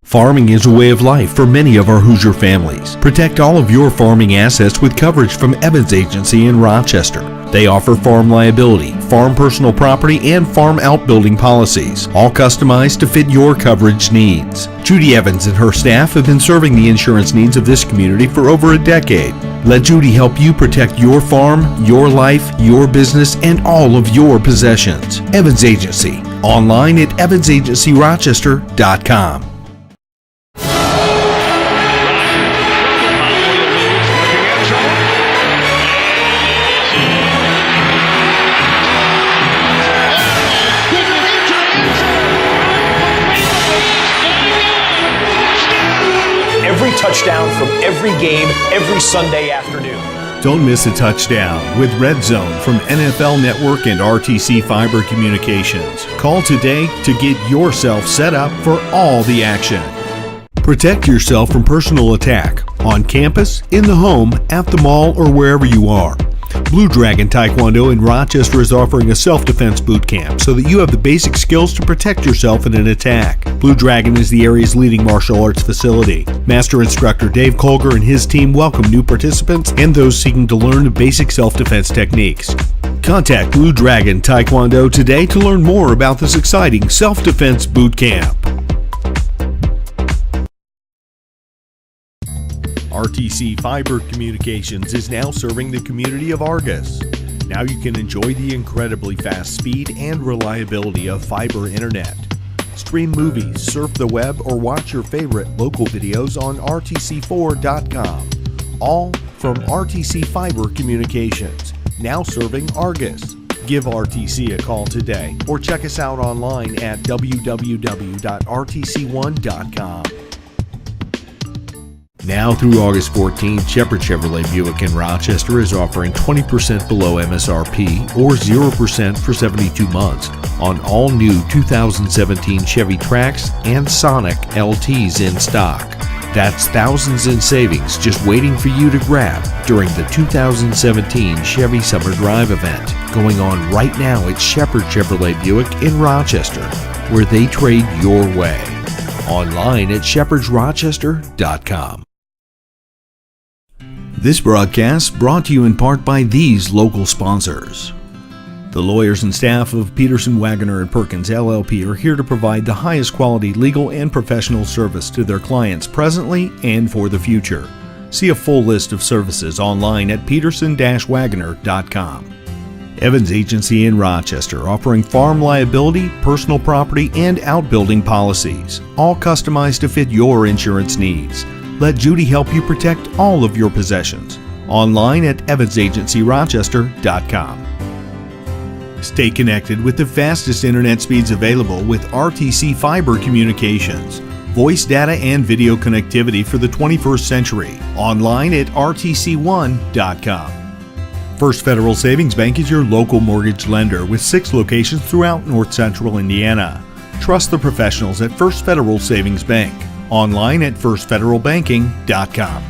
Speaker 10: Farming is a way of life for many of our Hoosier families. Protect all of your farming assets with coverage from Evans Agency in Rochester. They offer farm liability, farm personal property, and farm outbuilding policies, all customized to fit your coverage needs. Judy Evans and her staff have been serving the insurance needs of this community for over a decade. Let Judy help you protect your farm, your life, your business, and all of your possessions. Evans Agency. Online at evansagencyrochester.com.
Speaker 11: Touchdown from every game, every Sunday afternoon.
Speaker 10: Don't miss a touchdown with Red Zone from NFL Network and RTC Fiber Communications. Call today to get yourself set up for all the action. Protect yourself from personal attack on campus, in the home, at the mall, or wherever you are. Blue Dragon Taekwondo in Rochester is offering a self-defense boot camp so that you have the basic skills to protect yourself in an attack. Blue Dragon is the area's leading martial arts facility. Master instructor Dave Colger and his team welcome new participants and those seeking to learn basic self-defense techniques. Contact Blue Dragon Taekwondo today to learn more about this exciting self-defense boot camp. RTC Fiber Communications is now serving the community of Argos. Now you can enjoy the incredibly fast speed and reliability of fiber internet. Stream movies, surf the web, or watch your favorite local videos on rtc4.com. All from RTC Fiber Communications, now serving Argos. Give RTC a call today or check us out online at www.rtc1.com. Now through August 14th, Shepherd Chevrolet Buick in Rochester is offering 20% below MSRP or 0% for 72 months on all new 2017 Chevy Trax and Sonic LTs in stock. That's thousands in savings just waiting for you to grab during the 2017 Chevy Summer Drive event going on right now at Shepherd Chevrolet Buick in Rochester, where they trade your way. Online at shepherdsrochester.com. This broadcast brought to you in part by these local sponsors. The lawyers and staff of Peterson, Wagoner & Perkins LLP are here to provide the highest quality legal and professional service to their clients presently and for the future. See a full list of services online at peterson-wagoner.com. Evans Agency in Rochester, offering farm liability, personal property, and outbuilding policies, all customized to fit your insurance needs. Let Judy help you protect all of your possessions. Online at evansagencyrochester.com. Stay connected with the fastest internet speeds available with RTC Fiber Communications. Voice data and video connectivity for the 21st century. Online at rtc1.com. First Federal Savings Bank is your local mortgage lender with 6 locations throughout North Central Indiana. Trust the professionals at First Federal Savings Bank. Online at firstfederalbanking.com.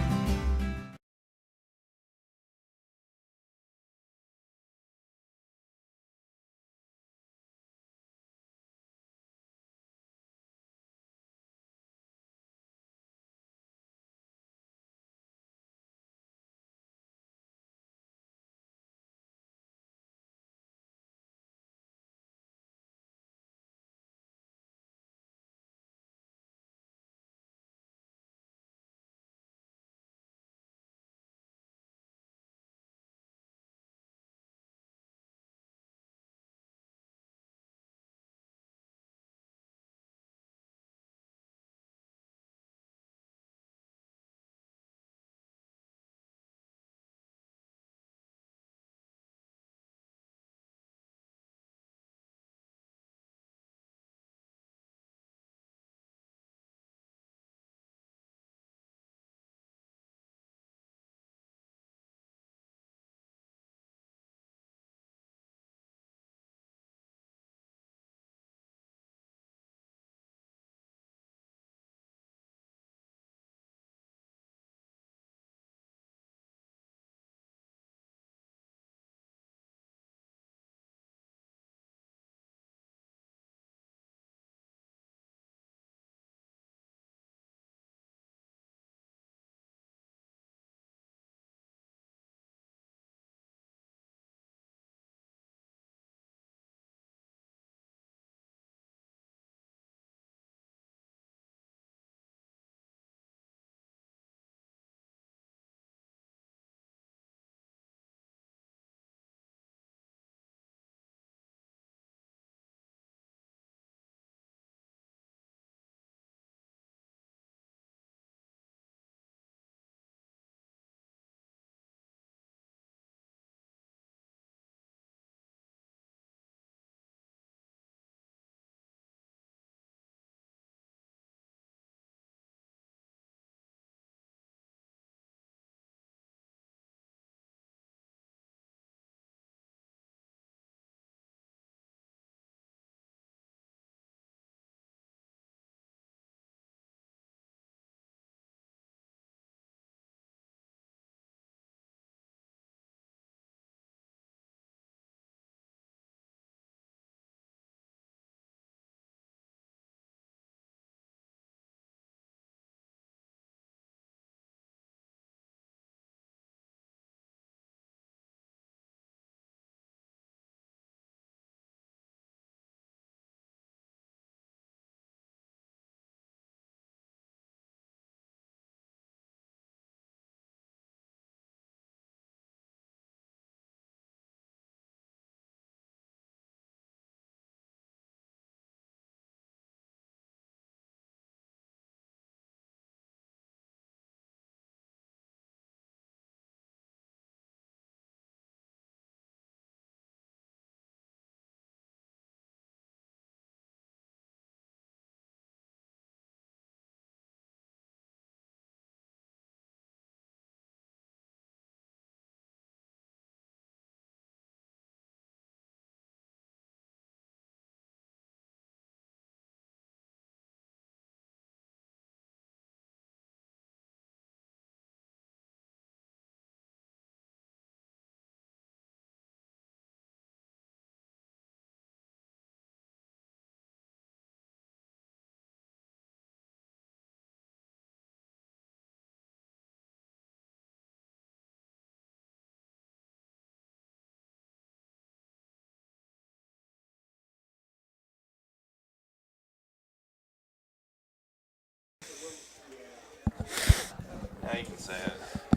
Speaker 3: Now you can say it.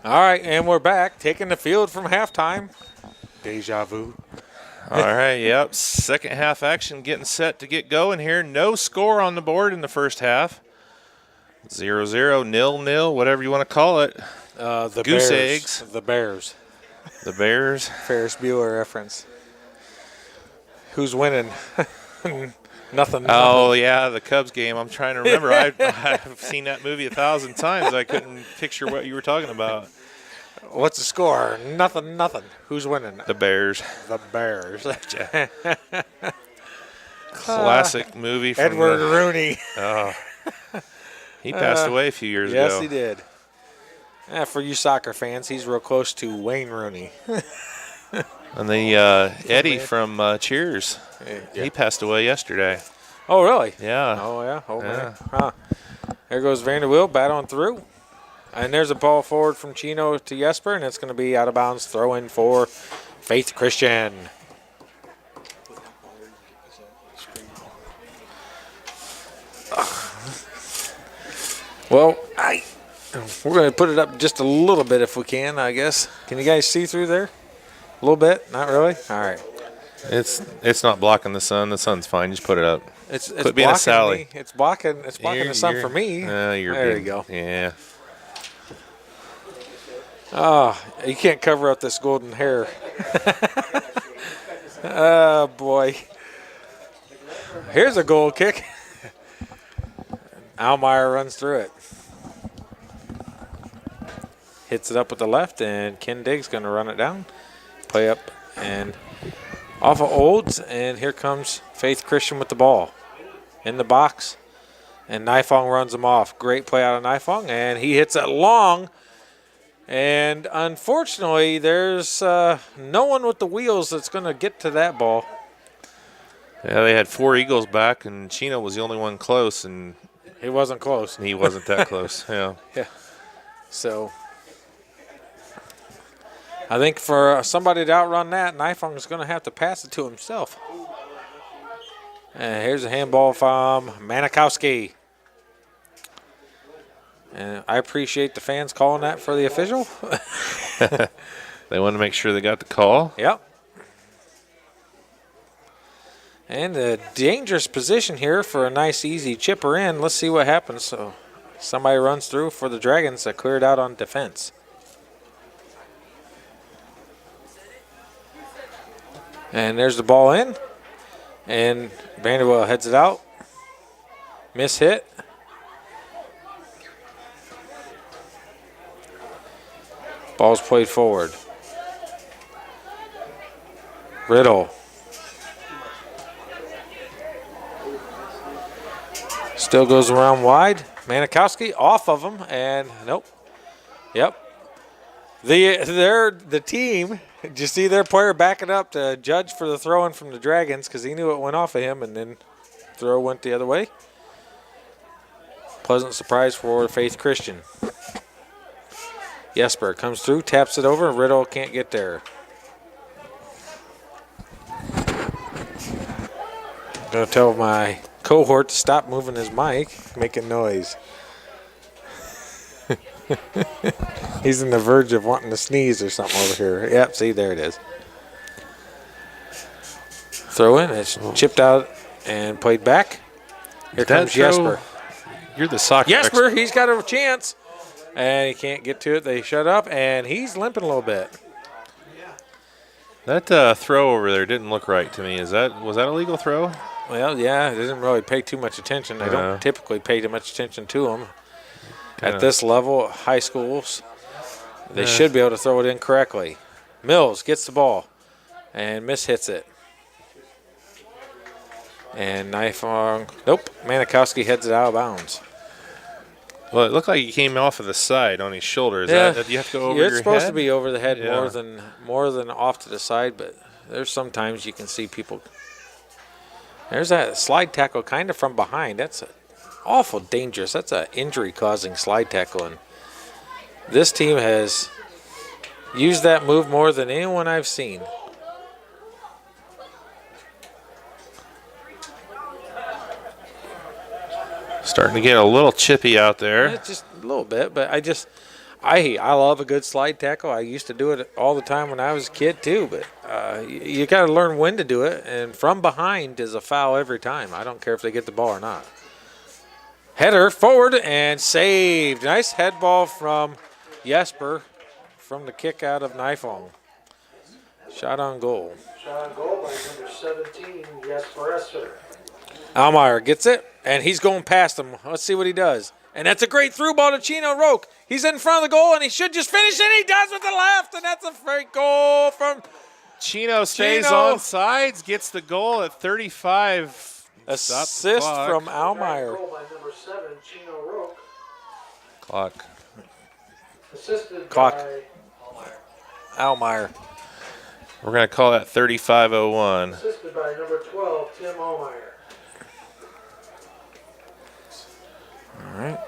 Speaker 4: All right, and we're back, taking the field from halftime. Deja vu.
Speaker 3: All right, yep. Second half action getting set to get going here. No score on the board in the first half. 0-0, 0-0, whatever you want to call it.
Speaker 4: The
Speaker 3: Goose
Speaker 4: Bears.
Speaker 3: eggs.
Speaker 4: The Bears.
Speaker 3: The Bears.
Speaker 4: Ferris Bueller reference. Who's winning? Nothing.
Speaker 3: Oh, yeah, the Cubs game. I'm trying to remember. I've seen that movie 1,000 times. I couldn't picture what you were talking about.
Speaker 4: What's the score? Nothing. Who's winning?
Speaker 3: The Bears.
Speaker 4: The Bears.
Speaker 3: Classic movie from
Speaker 4: Edward Rooney.
Speaker 3: Oh. He passed away a few years ago.
Speaker 4: Yes, he did. For you soccer fans, he's real close to Wayne Rooney.
Speaker 3: And the Eddie from Cheers, he passed away yesterday.
Speaker 4: Oh, really?
Speaker 3: Yeah.
Speaker 4: Oh, yeah. Oh,
Speaker 3: Yeah.
Speaker 4: man. Huh. There goes Vanderbilt battling through. And there's a ball forward from Chino to Jesper, and it's going to be out of bounds. Throw in for Faith Christian. Well, we're going to put it up just a little bit if we can, I guess. Can you guys see through there? A little bit? Not really? All right.
Speaker 3: It's not blocking the sun. The sun's fine. Just put it up.
Speaker 4: It's
Speaker 3: Quit being a Sally.
Speaker 4: me. It's blocking the sun for me.
Speaker 3: There
Speaker 4: you go.
Speaker 3: Yeah.
Speaker 4: Oh, you can't cover up this golden hair. Oh, boy. Here's a goal kick. Almeyer runs through it. Hits it up with the left, and Ken Diggs going to run it down. Play up and off of Olds, and here comes Faith Christian with the ball in the box. And Nifong runs him off. Great play out of Nifong, and he hits it long. And unfortunately, there's no one with the wheels that's going to get to that ball.
Speaker 3: Yeah, they had 4 Eagles back, and Chino was the only one close, and
Speaker 4: he wasn't close.
Speaker 3: He wasn't that close. Yeah.
Speaker 4: Yeah. So I think for somebody to outrun that, Nifong is going to have to pass it to himself. And here's a handball from Manikowski. And I appreciate the fans calling that for the official.
Speaker 3: They wanted to make sure they got the call.
Speaker 4: Yep. And a dangerous position here for a nice, easy chipper in. Let's see what happens. So somebody runs through for the Dragons that cleared out on defense. And there's the ball in. And Vanderbilt heads it out. Miss hit. Ball's played forward. Riddle. Still goes around wide. Manikowski off of him, and nope. Yep. The team, did you see their player backing up to judge for the throw-in from the Dragons because he knew it went off of him, and then throw went the other way. Pleasant surprise for Faith Christian. Jesper comes through, taps it over, and Riddle can't get there. I'm going to tell my cohort to stop moving his mic, making noise. He's on the verge of wanting to sneeze or something over here. Yep, see, there it is. Throw in, it's chipped out and played back. Here comes Jesper.
Speaker 3: You're the soccer
Speaker 4: Jesper, he's got a chance. And he can't get to it. They shut up, and he's limping a little bit.
Speaker 3: That throw over there didn't look right to me. Was that a legal throw?
Speaker 4: Well, yeah, they didn't really pay too much attention. They don't typically pay too much attention to them. At this level, high schools, they should be able to throw it in correctly. Mills gets the ball and mishits it. And nope, Manikowski heads it out of bounds.
Speaker 3: Well, it looked like he came off of the side on his shoulder. Is that you have to go over your head?
Speaker 4: It's supposed to be over the head more than off to the side, but there's sometimes you can see people. There's that slide tackle kind of from behind. That's awful dangerous. That's an injury-causing slide tackle, and this team has used that move more than anyone I've seen.
Speaker 3: Starting to get a little chippy out there.
Speaker 4: Just a little bit, but I love a good slide tackle. I used to do it all the time when I was a kid too, but you got to learn when to do it, and from behind is a foul every time. I don't care if they get the ball or not. Header forward and saved. Nice head ball from Jesper from the kick out of Nifong. Shot on goal.
Speaker 1: Shot on goal by number 17, Jesper Esser.
Speaker 4: Almeyer gets it, and he's going past him. Let's see what he does. And that's a great through ball to Chino Roque. He's in front of the goal, and he should just finish it. He does with the left, and that's a great goal from
Speaker 3: Chino stays on sides, gets the goal at 35.
Speaker 4: Assist from Almeyer.
Speaker 1: Goal by number 7, Chino Roque.
Speaker 3: Clock.
Speaker 1: Assisted
Speaker 4: Clock.
Speaker 1: by
Speaker 4: Almeyer.
Speaker 3: We're going to call that 35:01.
Speaker 1: assisted by number 12, Tim Almeyer.
Speaker 4: All right.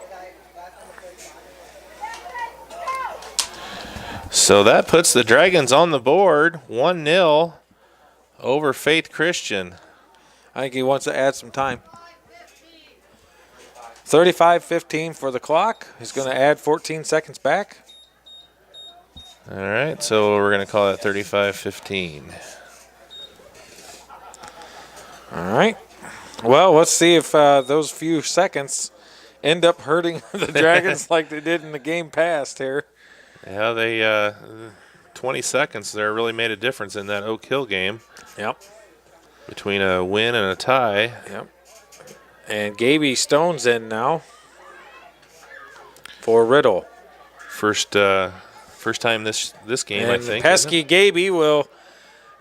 Speaker 3: So that puts the Dragons on the board, 1-0 over Faith Christian.
Speaker 4: I think he wants to add some time. 35-15 for the clock. He's going to add 14 seconds back.
Speaker 3: All right, so we're going to call that 35-15.
Speaker 4: All right. Well, let's see if those few seconds end up hurting the Dragons like they did in the game past here.
Speaker 3: Yeah, they 20 seconds there really made a difference in that Oak Hill game.
Speaker 4: Yep.
Speaker 3: Between a win and a tie.
Speaker 4: Yep. And Gaby Stone's in now for Riddle.
Speaker 3: First time this game,
Speaker 4: and
Speaker 3: I think.
Speaker 4: Pesky Gaby will,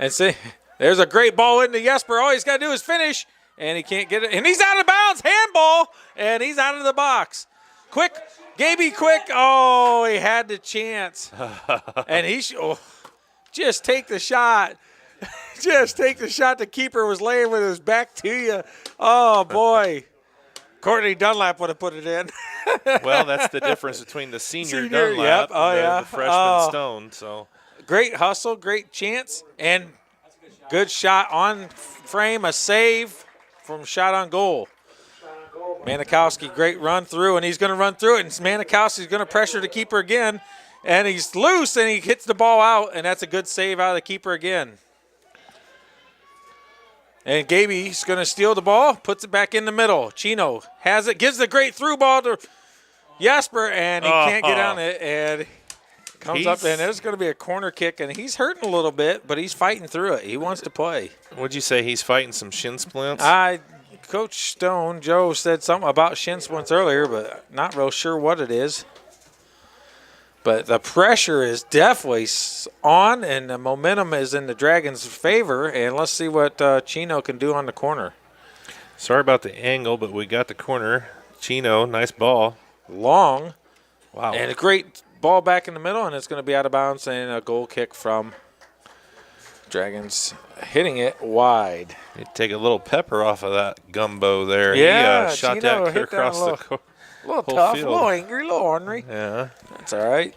Speaker 4: and see, there's a great ball into Jesper. All he's got to do is finish, and he can't get it. And he's out of bounds, handball, and he's out of the box. Quick, Gaby, quick. Oh, he had the chance. And he just take the shot. Just take the shot. The keeper was laying with his back to you. Oh, boy. Courtney Dunlap would have put it in.
Speaker 3: Well, that's the difference between the senior
Speaker 4: yep.
Speaker 3: Dunlap and the freshman
Speaker 4: Stone.
Speaker 3: So
Speaker 4: great hustle, great chance, and good shot on frame, a save from shot on goal. Manikowski, great run through, and he's going to run through it, and Manikowski's going to pressure the keeper again, and he's loose, and he hits the ball out, and that's a good save out of the keeper again. And Gaby's going to steal the ball, puts it back in the middle. Chino has it, gives the great through ball to Jesper, and he can't get on it, and comes up, and there's going to be a corner kick, and he's hurting a little bit, but he's fighting through it. He wants to play.
Speaker 3: Would you say he's fighting some shin splints?
Speaker 4: Coach Stone, Joe said something about shin splints earlier, but not real sure what it is. But the pressure is definitely on, and the momentum is in the Dragons' favor. And let's see what Chino can do on the corner.
Speaker 3: Sorry about the angle, but we got the corner. Chino, nice ball.
Speaker 4: Long.
Speaker 3: Wow.
Speaker 4: And a great ball back in the middle, and it's going to be out of bounds, and a goal kick from Dragons hitting it wide.
Speaker 3: You take a little pepper off of that gumbo there.
Speaker 4: Yeah,
Speaker 3: he shot
Speaker 4: Chino
Speaker 3: that across the
Speaker 4: a little
Speaker 3: whole
Speaker 4: tough,
Speaker 3: field.
Speaker 4: a little angry, a little ornery.
Speaker 3: Yeah.
Speaker 4: That's all right.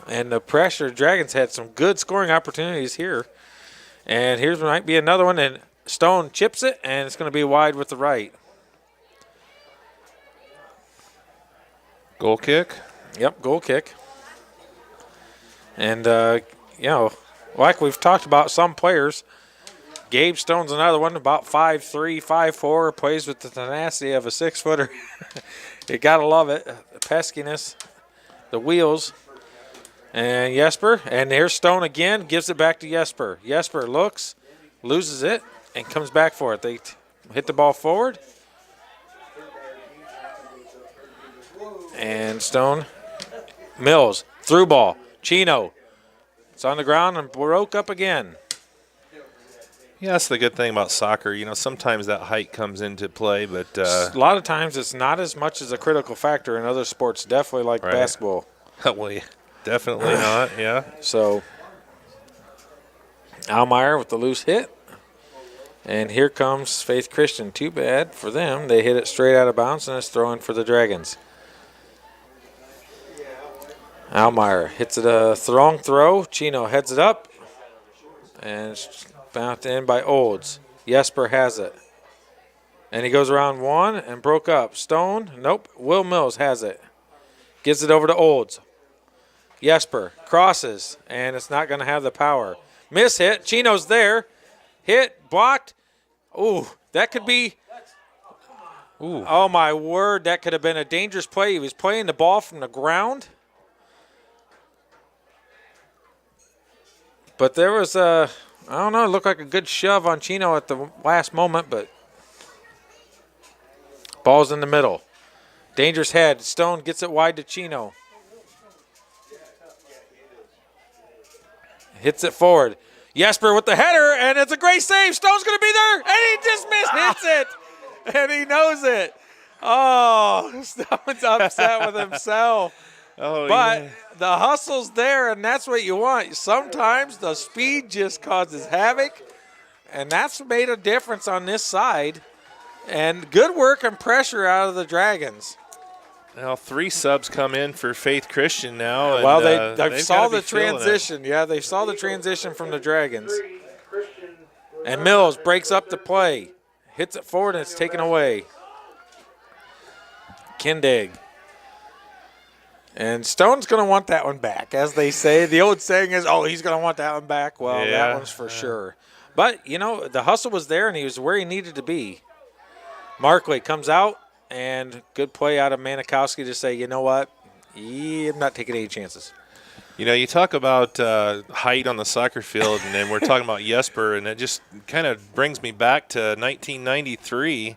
Speaker 4: And the pressure, Dragons had some good scoring opportunities here. And here's might be another one, and Stone chips it, and it's going to be wide with the right.
Speaker 3: Goal kick?
Speaker 4: Yep, goal kick. And, like we've talked about some players, Gabe Stone's another one, about 5'3", 5'4", plays with the tenacity of a 6-footer. You got to love it, the peskiness, the wheels. And Jesper, and here's Stone again, gives it back to Jesper. Jesper looks, loses it, and comes back for it. They hit the ball forward. And Stone, Mills, through ball, Chino. It's on the ground and broke up again.
Speaker 3: Yeah, that's the good thing about soccer. You know, sometimes that height comes into play, but
Speaker 4: a lot of times it's not as much as a critical factor in other sports, definitely like basketball.
Speaker 3: Well, yeah, definitely not, yeah.
Speaker 4: So, Almeyer with the loose hit. And here comes Faith Christian. Too bad for them. They hit it straight out of bounds, and it's thrown for the Dragons. Almeyer hits it a long throw. Chino heads it up. And it's bounced in by Olds. Jesper has it. And he goes around one and broke up. Stone, nope. Will Mills has it. Gives it over to Olds. Jesper crosses, and it's not going to have the power. Miss hit. Chino's there. Hit, blocked. Ooh, that could be. Ooh. Oh, my word. That could have been a dangerous play. He was playing the ball from the ground. But there was I don't know, it looked like a good shove on Chino at the last moment, but ball's in the middle. Dangerous head. Stone gets it wide to Chino. Hits it forward. Jesper with the header, and it's a great save. Stone's going to be there, and he just hits it, and he knows it. Oh, Stone's upset with himself. But the hustle's there, and that's what you want. Sometimes the speed just causes havoc, and that's made a difference on this side. And good work and pressure out of the Dragons.
Speaker 3: Well, 3 subs come in for Faith Christian now.
Speaker 4: Well, they saw the transition. Yeah, they saw the transition from the Dragons. And Mills breaks up the play. Hits it forward, and it's taken away. Kindig. And Stone's going to want that one back. As they say, the old saying is, oh, he's going to want that one back. Well, that one's for sure. But, you know, the hustle was there, and he was where he needed to be. Markley comes out, and good play out of Manikowski to say, you know what, I'm not taking any chances.
Speaker 3: You know, you talk about height on the soccer field, and then we're talking about Jesper, and it just kind of brings me back to 1993,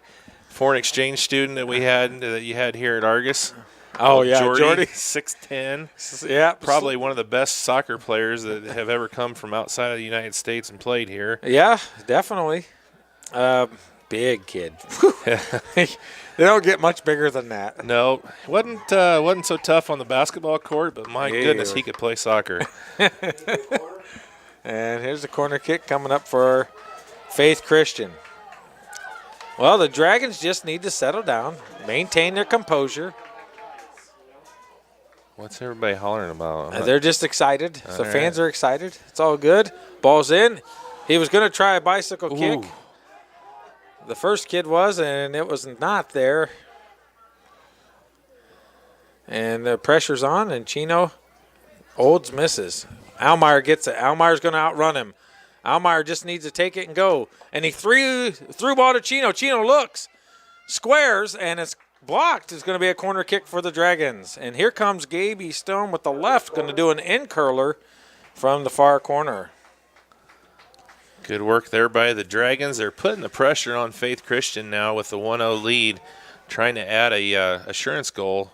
Speaker 3: foreign exchange student that we had, that you had here at Argos.
Speaker 4: Oh, yeah, Jordy.
Speaker 3: 6'10".
Speaker 4: Yeah.
Speaker 3: Probably one of the best soccer players that have ever come from outside of the United States and played here.
Speaker 4: Yeah, definitely. Big kid. They don't get much bigger than that.
Speaker 3: No, wasn't so tough on the basketball court, but my goodness, he could play soccer.
Speaker 4: And here's the corner kick coming up for Faith Christian. Well, the Dragons just need to settle down, maintain their composure.
Speaker 3: What's everybody hollering about?
Speaker 4: They're just excited. The fans are excited. It's all good. Ball's in. He was going to try a bicycle kick. The first kid was, and it was not there. And the pressure's on, and Chino Olds misses. Almeyer gets it. Almeyer's going to outrun him. Almeyer just needs to take it and go. And he threw ball to Chino. Chino looks, squares, and it's blocked. It's going to be a corner kick for the Dragons. And here comes Gaby Stone with the left, going to do an in curler from the far corner.
Speaker 3: Good work there by the Dragons. They're putting the pressure on Faith Christian now with the 1-0 lead, trying to add a assurance goal.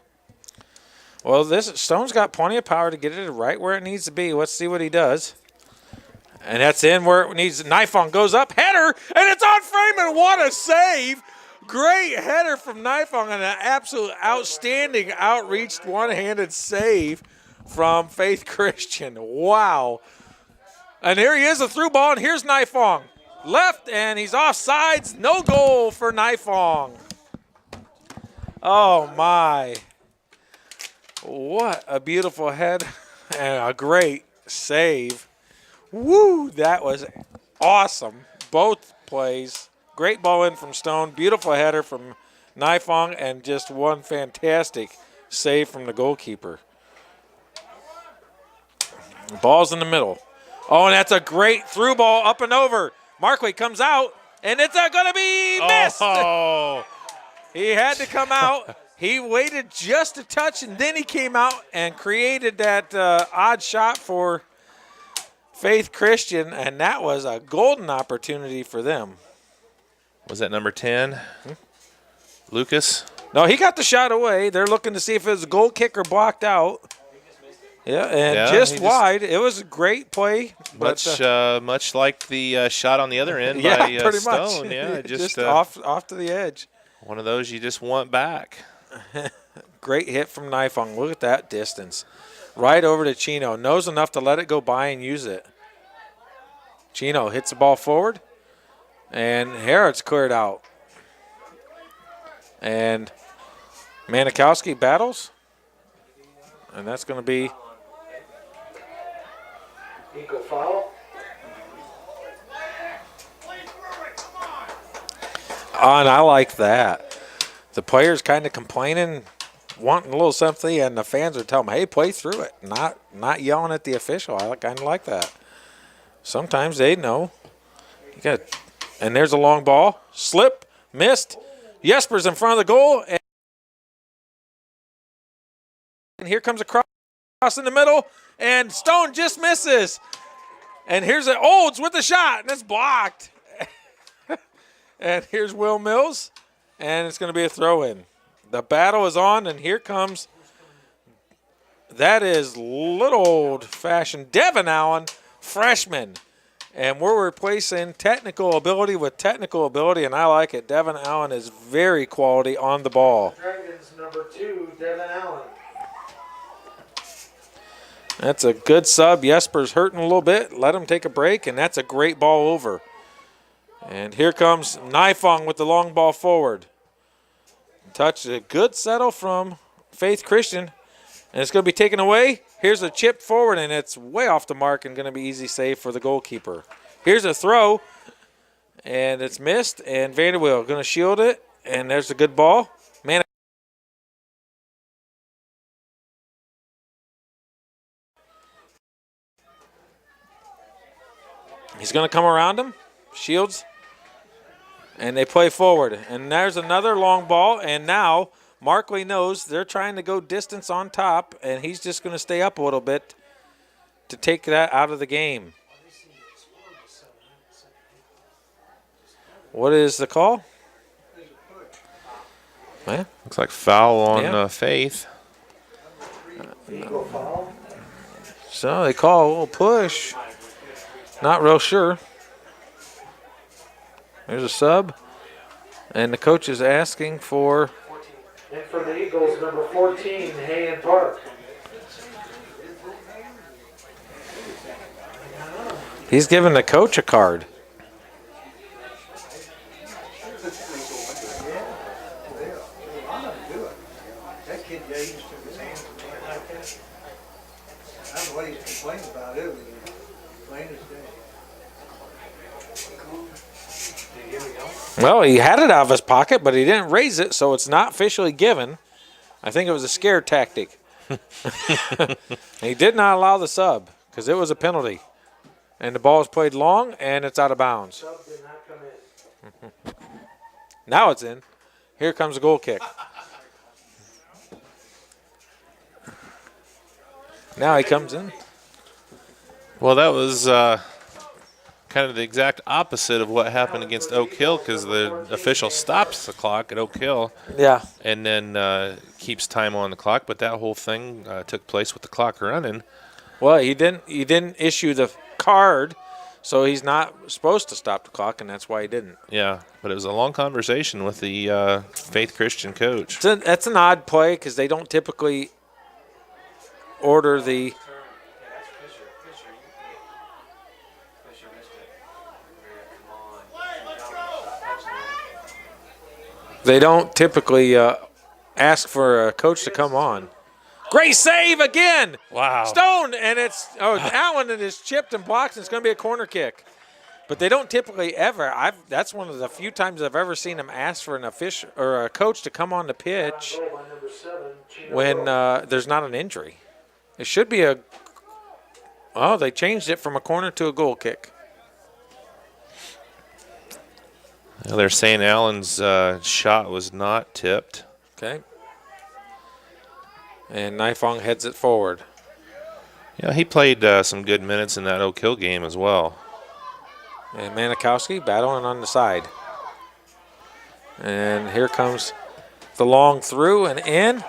Speaker 4: Well, Stone's got plenty of power to get it right where it needs to be. Let's see what he does. And that's in where it needs. Nifong goes up, header, and it's on frame, and what a save. Great header from Nifong and an absolute outstanding outreached one-handed save from Faith Christian. Wow. And here he is, a through ball, and here's Nifong. Left, and he's offsides. No goal for Nifong. Oh, my. What a beautiful head and a great save. Woo, that was awesome. Both plays. Great ball in from Stone. Beautiful header from Nifong, and just one fantastic save from the goalkeeper. Ball's in the middle. Oh, and that's a great through ball up and over. Markley comes out, and it's going to be missed.
Speaker 3: Oh.
Speaker 4: He had to come out. He waited just a touch, and then he came out and created that odd shot for Faith Christian, and that was a golden opportunity for them.
Speaker 3: Was that number 10? Lucas?
Speaker 4: No, he got the shot away. They're looking to see if it was a goal kick or blocked out. Yeah, and just wide. It was a great play.
Speaker 3: Much like the shot on the other end by
Speaker 4: pretty
Speaker 3: Stone.
Speaker 4: Much.
Speaker 3: Yeah,
Speaker 4: just off to the edge.
Speaker 3: One of those you just want back.
Speaker 4: Great hit from Nifong. Look at that distance. Right over to Chino. Knows enough to let it go by and use it. Chino hits the ball forward. And Harrod's cleared out. And Manikowski battles. And that's going to be
Speaker 1: equal foul.
Speaker 4: And I like that. The player's kind of complaining, wanting a little sympathy, and the fans are telling him, hey, play through it. Not yelling at the official. I kind of like that. Sometimes they know. And there's a long ball. Slip, missed. Jesper's in front of the goal. And here comes a cross in the middle, and Stone just misses. And here's Olds with the shot, and it's blocked. And here's Will Mills, and it's going to be a throw-in. The battle is on, and here comes, that is little old-fashioned Devin Allen, freshman. And we're replacing technical ability with technical ability, and I like it. Devin Allen is very quality on the ball.
Speaker 1: Dragons number 2, Devin Allen.
Speaker 4: That's a good sub. Jesper's hurting a little bit. Let him take a break, and that's a great ball over. And here comes Nifong with the long ball forward. Touch, a good settle from Faith Christian, and it's going to be taken away. Here's a chip forward, and it's way off the mark and going to be easy save for the goalkeeper. Here's a throw, and it's missed, and Vanderweel going to shield it, and there's a good ball. Man, he's going to come around him, shields, and they play forward. And there's another long ball, and now Markley knows they're trying to go distance on top, and he's just going to stay up a little bit to take that out of the game. What is the call? Yeah.
Speaker 3: Looks like foul on Faith.
Speaker 4: So they call a little push. Not real sure. There's a sub. And the coach is asking for...
Speaker 1: And for the Eagles, number 14, Hayen Park.
Speaker 4: He's giving the coach a card.
Speaker 12: That kid James took his hands and went like that. I don't know what he's complaining about. It was plain as day.
Speaker 4: Well, he had it out of his pocket, but he didn't raise it, so it's not officially given. I think it was a scare tactic. He did not allow the sub because it was a penalty. And the ball is played long, and it's out of bounds.
Speaker 1: Sub did not come in.
Speaker 4: Now it's in. Here comes a goal kick. Now he comes in.
Speaker 3: Well, that was kind of the exact opposite of what happened against Oak Hill because the official stops the clock at Oak Hill.
Speaker 4: Yeah.
Speaker 3: And then keeps time on the clock, but that whole thing took place with the clock running.
Speaker 4: Well, he didn't issue the card, so he's not supposed to stop the clock, and that's why he didn't.
Speaker 3: Yeah, but it was a long conversation with the Faith Christian coach.
Speaker 4: That's an odd play because they don't typically order the... They don't typically ask for a coach to come on. Great save again.
Speaker 3: Wow.
Speaker 4: Stone, and it's Allen, and it's chipped and blocked, and it's going to be a corner kick. But they don't typically ever. That's one of the few times I've ever seen them ask for an official or a coach to come on the pitch when there's not an injury. It should be a. Oh, they changed it from a corner to a goal kick.
Speaker 3: Well, they're saying Allen's shot was not tipped.
Speaker 4: Okay. And Nifong heads it forward.
Speaker 3: Yeah, he played some good minutes in that Oak Hill game as well.
Speaker 4: And Manikowski battling on the side. And here comes the long through and in.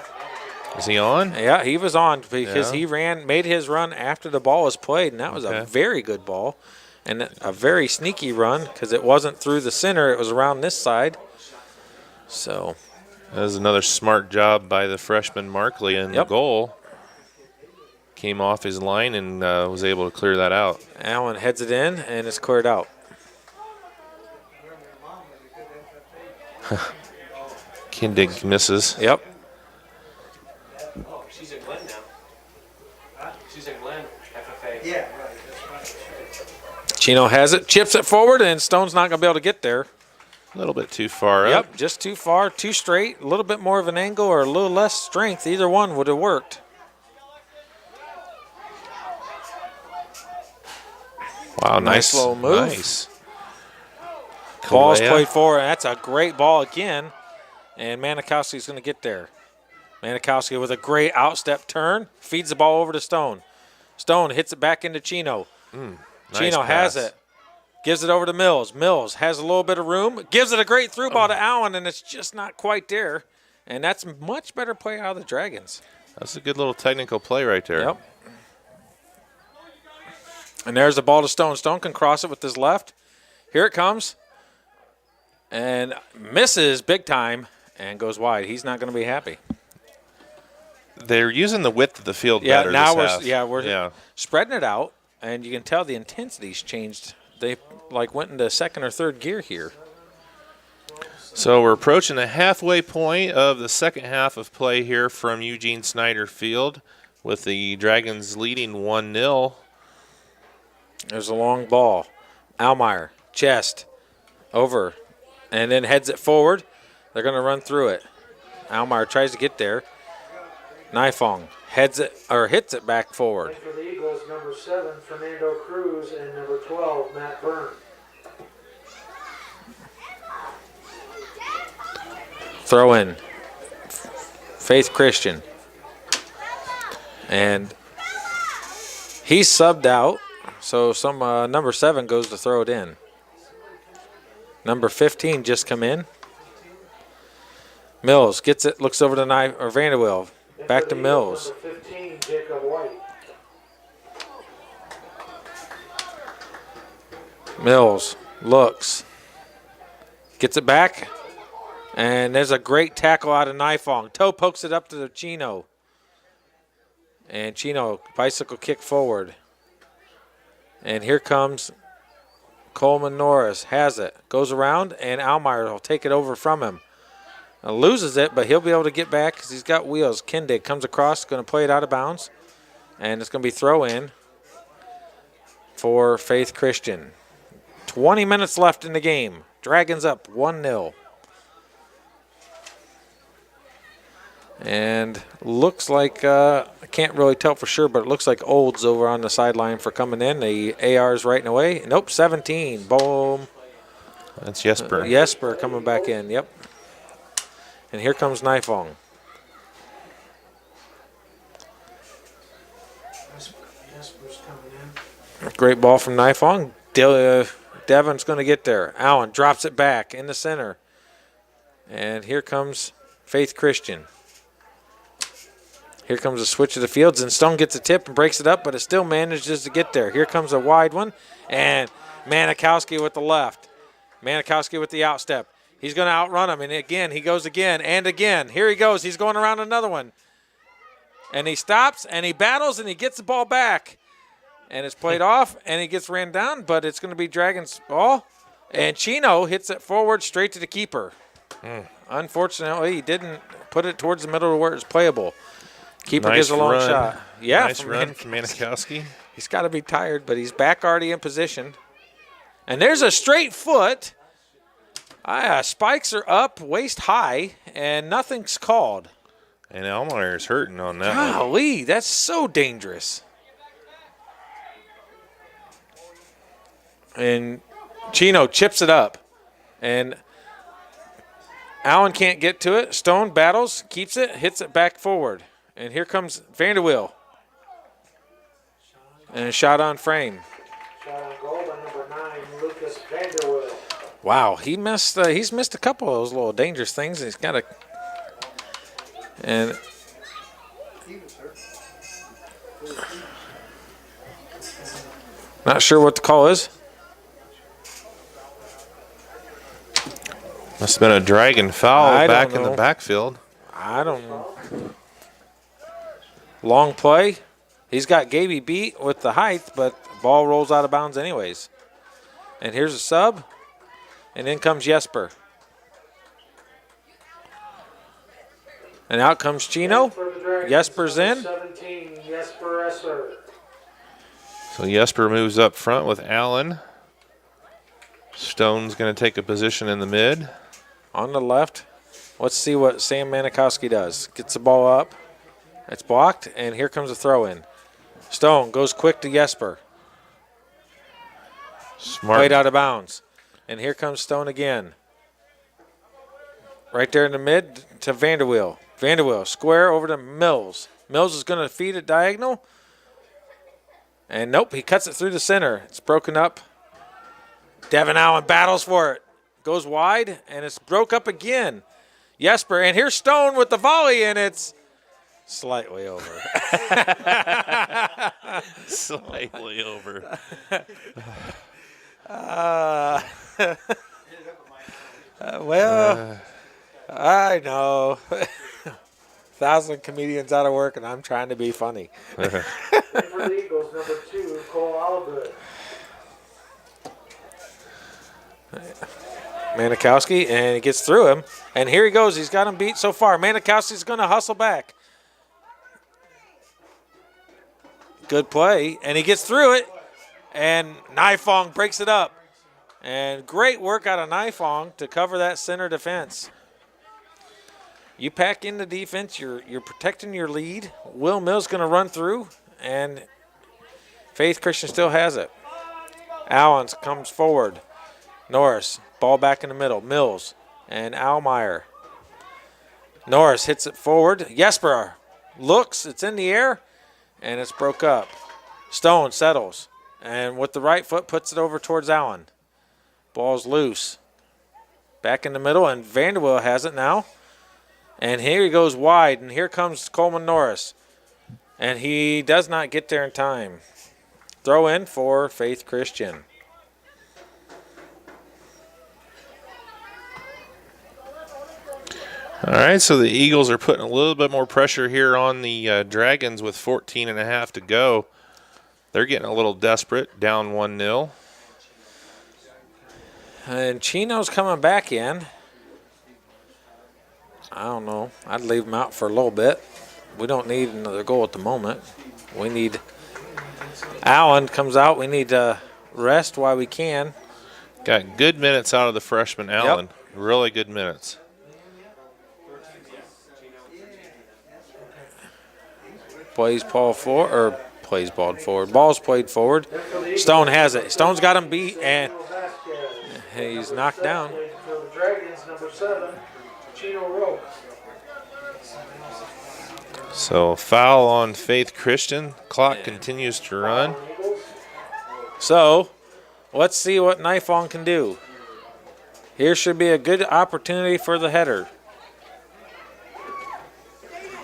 Speaker 3: Is he on?
Speaker 4: Yeah, he was on because he made his run after the ball was played, and that was a very good ball. And a very sneaky run because it wasn't through the center. It was around this side. So
Speaker 3: that was another smart job by the freshman Markley in the goal. Came off his line and was able to clear that out.
Speaker 4: Allen heads it in, and it's cleared out.
Speaker 3: Kindig misses.
Speaker 4: Yep.
Speaker 13: Oh, she's at Glen now. She's at Glen, FFA.
Speaker 12: Yeah, right.
Speaker 4: Chino has it, chips it forward, and Stone's not going to be able to get there.
Speaker 3: A little bit too far up.
Speaker 4: Yep, just too far, too straight, a little bit more of an angle or a little less strength. Either one would have worked.
Speaker 3: Wow, nice
Speaker 4: little move.
Speaker 3: Nice.
Speaker 4: Ball's
Speaker 3: Kalea.
Speaker 4: played forward. That's a great ball again. And Manikowski's going to get there. Manikowski with a great outstep turn, feeds the ball over to Stone. Stone hits it back into Chino.
Speaker 3: Nice
Speaker 4: Chino has
Speaker 3: pass.
Speaker 4: it. Gives it over to Mills. Mills has a little bit of room. Gives it a great through ball to Allen, and it's just not quite there. And that's much better play out of the Dragons.
Speaker 3: That's a good little technical play right there.
Speaker 4: Yep. And there's the ball to Stone. Stone can cross it with his left. Here it comes. And misses big time and goes wide. He's not going to be happy.
Speaker 3: They're using the width of the field better
Speaker 4: now
Speaker 3: this half.
Speaker 4: we're spreading it out, and you can tell the intensity's changed. They went into second or third gear here.
Speaker 3: So we're approaching the halfway point of the second half of play here from Eugene Snyder Field with the Dragons leading 1-0.
Speaker 4: There's a long ball. Almeyer, chest, over, and then heads it forward. They're going to run through it. Almeyer tries to get there. Nifong hits it back forward.
Speaker 1: And for the Eagles, number 7, Fernando Cruz, and number 12, Matt Byrne.
Speaker 4: Throw in. Faith Christian. And he's subbed out, so some number 7 goes to throw it in. Number 15 just come in. Mills gets it, looks over to Vanderweel. Back to Mills.
Speaker 1: Number 15, Jacob White.
Speaker 4: Mills looks. Gets it back. And there's a great tackle out of Nifong. Toe pokes it up to the Chino. And Chino, bicycle kick forward. And here comes Coleman Norris. Has it. Goes around, and Almeyer will take it over from him. Loses it, but he'll be able to get back because he's got wheels. Kindig comes across, going to play it out of bounds. And it's going to be throw-in for Faith Christian. 20 minutes left in the game. Dragons up 1-0. And looks like, I can't really tell for sure, but it looks like Olds over on the sideline for coming in. The AR's right away. Nope, 17. Boom.
Speaker 3: That's Jesper.
Speaker 4: Jesper coming back in, yep. And here comes Nifong.
Speaker 1: Jesper's coming in.
Speaker 4: Great ball from Nifong. Devin's going to get there. Allen drops it back in the center. And here comes Faith Christian. Here comes a switch of the fields, and Stone gets a tip and breaks it up, but it still manages to get there. Here comes a wide one, and Manikowski with the left. Manikowski with the outstep. He's going to outrun him, and again, he goes again and again. Here he goes. He's going around another one. And he stops, and he battles, and he gets the ball back. And it's played off, and he gets ran down, but it's going to be Dragons' ball. And Chino hits it forward straight to the keeper. Unfortunately, he didn't put it towards the middle where it's playable. Keeper
Speaker 3: Nice
Speaker 4: gives a long
Speaker 3: run.
Speaker 4: shot. Yeah,
Speaker 3: nice run from Manikowski.
Speaker 4: He's got to be tired, but he's back already in position. And there's a straight foot. Spikes are up, waist high, and nothing's called.
Speaker 3: And Almeyer's hurting on that one.
Speaker 4: Golly, that's so dangerous. And Chino chips it up. And Allen can't get to it. Stone battles, keeps it, hits it back forward. And here comes Vanderweel. And a shot on frame.
Speaker 1: Shot on goal by number 9, Lucas Vanderweel.
Speaker 4: Wow, he's missed a couple of those little dangerous things. He's got a and not sure what the call is.
Speaker 3: Must have been a dragon foul
Speaker 4: I
Speaker 3: back
Speaker 4: don't
Speaker 3: in the
Speaker 4: know.
Speaker 3: backfield.
Speaker 4: I don't know. Long play. He's got Gaby beat with the height, but the ball rolls out of bounds anyways. And here's a sub. And in comes Jesper. And out comes Chino. Jesper's in.
Speaker 1: 17, Jesper Esser.
Speaker 3: So Jesper moves up front with Allen. Stone's going to take a position in the mid.
Speaker 4: On the left. Let's see what Sam Manikowski does. Gets the ball up. It's blocked, and here comes a throw-in. Stone goes quick to Jesper.
Speaker 3: Smart.
Speaker 4: Played out of bounds. And here comes Stone again. Right there in the mid to Vanderweel. Vanderweel square over to Mills. Mills is going to feed it diagonal. And nope, he cuts it through the center. It's broken up. Devin Allen battles for it. Goes wide, and it's broke up again. Jesper, and here's Stone with the volley, and it's slightly over.
Speaker 3: Slightly over.
Speaker 4: Well, I know. 1,000 comedians out of work, and I'm trying to be funny.
Speaker 1: For the Eagles, number 2, Cole Oliver.
Speaker 4: Manikowski, and he gets through him. And here he goes. He's got him beat so far. Manikowski's going to hustle back. Good play, and he gets through it. And Nifong breaks it up. And great work out of Nifong to cover that center defense. You pack in the defense, you're protecting your lead. Will Mills going to run through, and Faith Christian still has it. Allen comes forward. Norris, ball back in the middle. Mills and Almeyer. Norris hits it forward. Jesper looks, it's in the air, and it's broke up. Stone settles, and with the right foot puts it over towards Allen. Ball's loose. Back in the middle, and Vanderweel has it now. And here he goes wide, and here comes Coleman Norris. And he does not get there in time. Throw in for Faith Christian.
Speaker 3: All right, so the Eagles are putting a little bit more pressure here on the Dragons with 14.5 to go. They're getting a little desperate, down 1-0.
Speaker 4: And Chino's coming back in. I don't know. I'd leave him out for a little bit. We don't need another goal at the moment. We need Allen comes out. We need to rest while we can.
Speaker 3: Got good minutes out of the freshman Allen. Yep. Really good minutes.
Speaker 4: Plays ball forward, or plays ball forward. Ball's played forward. Stone has it. Stone's got him beat, and he's knocked down.
Speaker 1: For the Dragons, number 7, Chino Rowe.
Speaker 3: So foul on Faith Christian. Clock continues to run.
Speaker 4: So let's see what Nifong can do. Here should be a good opportunity for the header.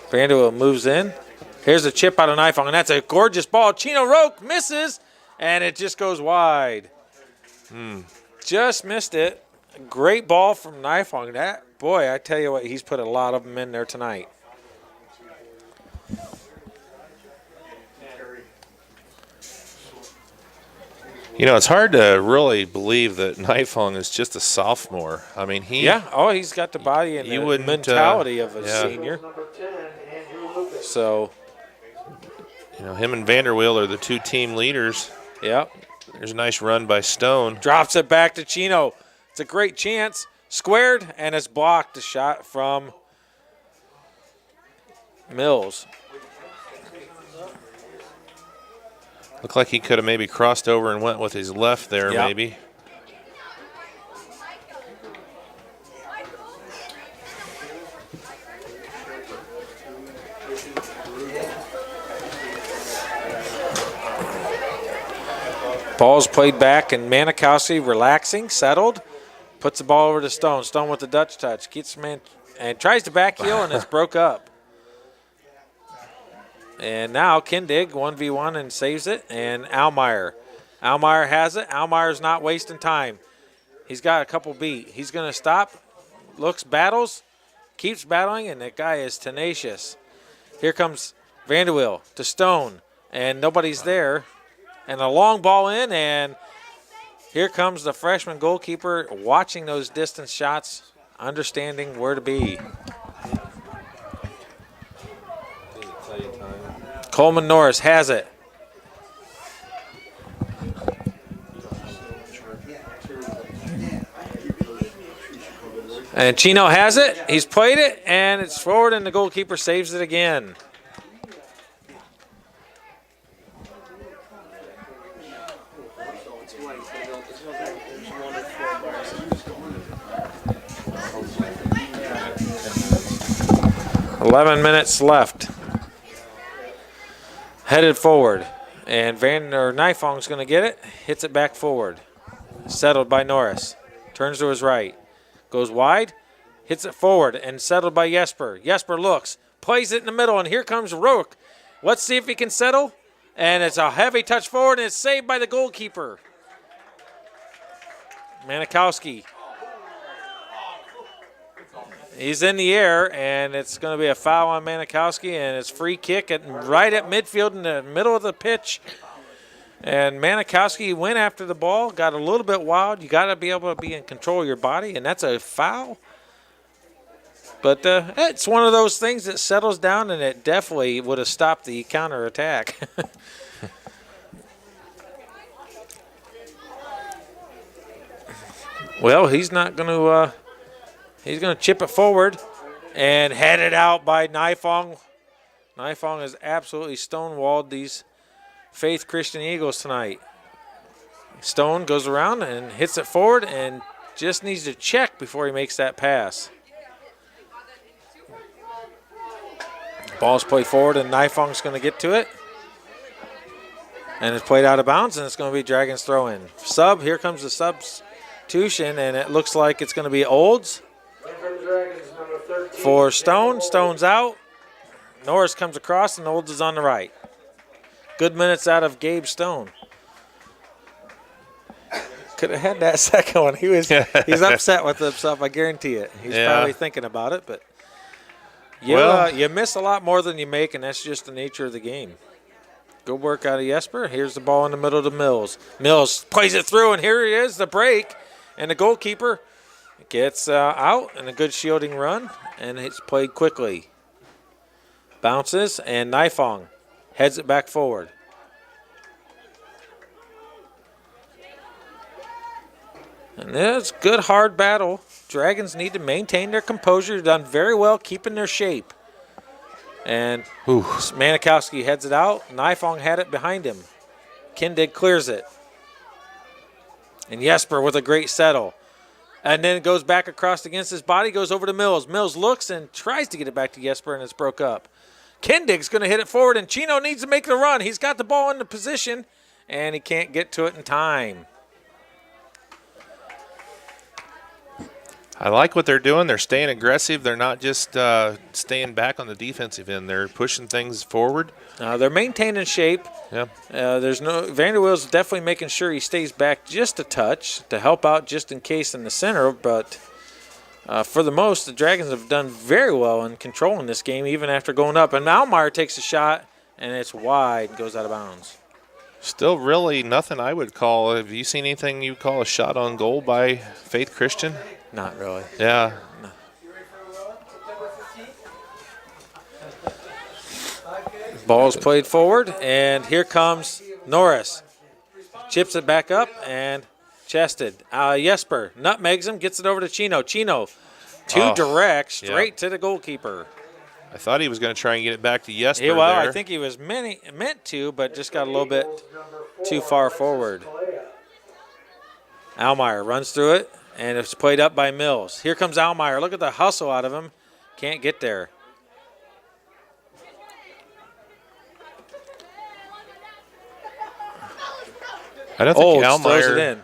Speaker 4: Vanderweel moves in. Here's a chip out of Nifong, and that's a gorgeous ball. Chino Roque misses, and it just goes wide. Just missed it. Great ball from Nifong. That, boy, I tell you what, he's put a lot of them in there tonight.
Speaker 3: You know, it's hard to really believe that Nifong is just a sophomore. I mean,
Speaker 4: he's got the body and the mentality of a senior. So,
Speaker 3: you know, him and Vanderweel are the two team leaders.
Speaker 4: Yep.
Speaker 3: There's a nice run by Stone.
Speaker 4: Drops it back to Chino. It's a great chance. Squared, and it's blocked. A shot from Mills.
Speaker 3: Looked like he could have maybe crossed over and went with his left there, maybe.
Speaker 4: Ball's played back, and Manikowski relaxing, settled, puts the ball over to Stone. Stone with the Dutch touch, gets man and tries to back heel, and it's broke up. And now Kindig 1v1 and saves it, and Almeyer. Almeyer has it. Almeyer's not wasting time. He's got a couple beat. He's going to stop, looks, battles, keeps battling, and that guy is tenacious. Here comes Vanderweel to Stone, and nobody's there. And a long ball in, and here comes the freshman goalkeeper watching those distance shots, understanding where to be. Coleman Norris has it. And Chino has it. He's played it, and it's forward, and the goalkeeper saves it again. "11 minutes left." Headed forward, and Nifong's going to get it. Hits it back forward. Settled by Norris. Turns to his right. Goes wide. Hits it forward and settled by Jesper. Jesper looks. Plays it in the middle, and here comes Rook. Let's see if he can settle. And it's a heavy touch forward, and it's saved by the goalkeeper. Manikowski. He's in the air, and it's going to be a foul on Manikowski, and it's free kick right at midfield in the middle of the pitch. And Manikowski went after the ball, got a little bit wild. You got to be able to be in control of your body, and that's a foul. But it's one of those things that settles down, and it definitely would have stopped the counterattack. Well, he's not going to. He's going to chip it forward and head it out by Nifong. Nifong has absolutely stonewalled these Faith Christian Eagles tonight. Stone goes around and hits it forward and just needs to check before he makes that pass. Ball's played forward, and Nifong's going to get to it. And it's played out of bounds, and it's going to be Dragons throw in. Sub, here comes the substitution, and it looks like it's going to be Olds. For Stone. Stone's out. Norris comes across, and Olds is on the right. Good minutes out of Gabe Stone. Could have had that second one. He's upset with himself, I guarantee it. He's probably thinking about it, but you miss a lot more than you make, and that's just the nature of the game. Good work out of Jesper. Here's the ball in the middle to Mills. Mills plays it through, and here he is, the break, and the goalkeeper gets out and a good shielding run, and it's played quickly. Bounces, and Nifong heads it back forward. And it's good, hard battle. Dragons need to maintain their composure. They've done very well keeping their shape. And Manikowski heads it out. Nifong had it behind him. Kindig clears it. And Jesper with a great settle. And then it goes back across against his body, goes over to Mills. Mills looks and tries to get it back to Jesper, and it's broke up. Kindig's going to hit it forward, and Chino needs to make the run. He's got the ball in the position, and he can't get to it in time.
Speaker 3: I like what they're doing. They're staying aggressive. They're not just staying back on the defensive end. They're pushing things forward.
Speaker 4: They're maintaining shape.
Speaker 3: Yeah.
Speaker 4: Vanderweel's definitely making sure he stays back just a touch to help out just in case in the center. But for the most, the Dragons have done very well in controlling this game, even after going up. And Almeyer takes a shot, and it's wide and goes out of bounds.
Speaker 3: Still really nothing I would call. Have you seen anything you call a shot on goal by Faith Christian?
Speaker 4: Not really.
Speaker 3: Yeah.
Speaker 4: No. Ball's played forward, and here comes Norris. Chips it back up and chested. Jesper nutmegs him, gets it over to Chino. Chino, too direct, straight to the goalkeeper.
Speaker 3: I thought he was going to try and get it back to Jesper there.
Speaker 4: I think he was meant to, but just got a little bit too far forward. Almeyer runs through it, and it's played up by Mills. Here comes Almeyer. Look at the hustle out of him. Can't get there.
Speaker 3: I don't think
Speaker 4: throws it in.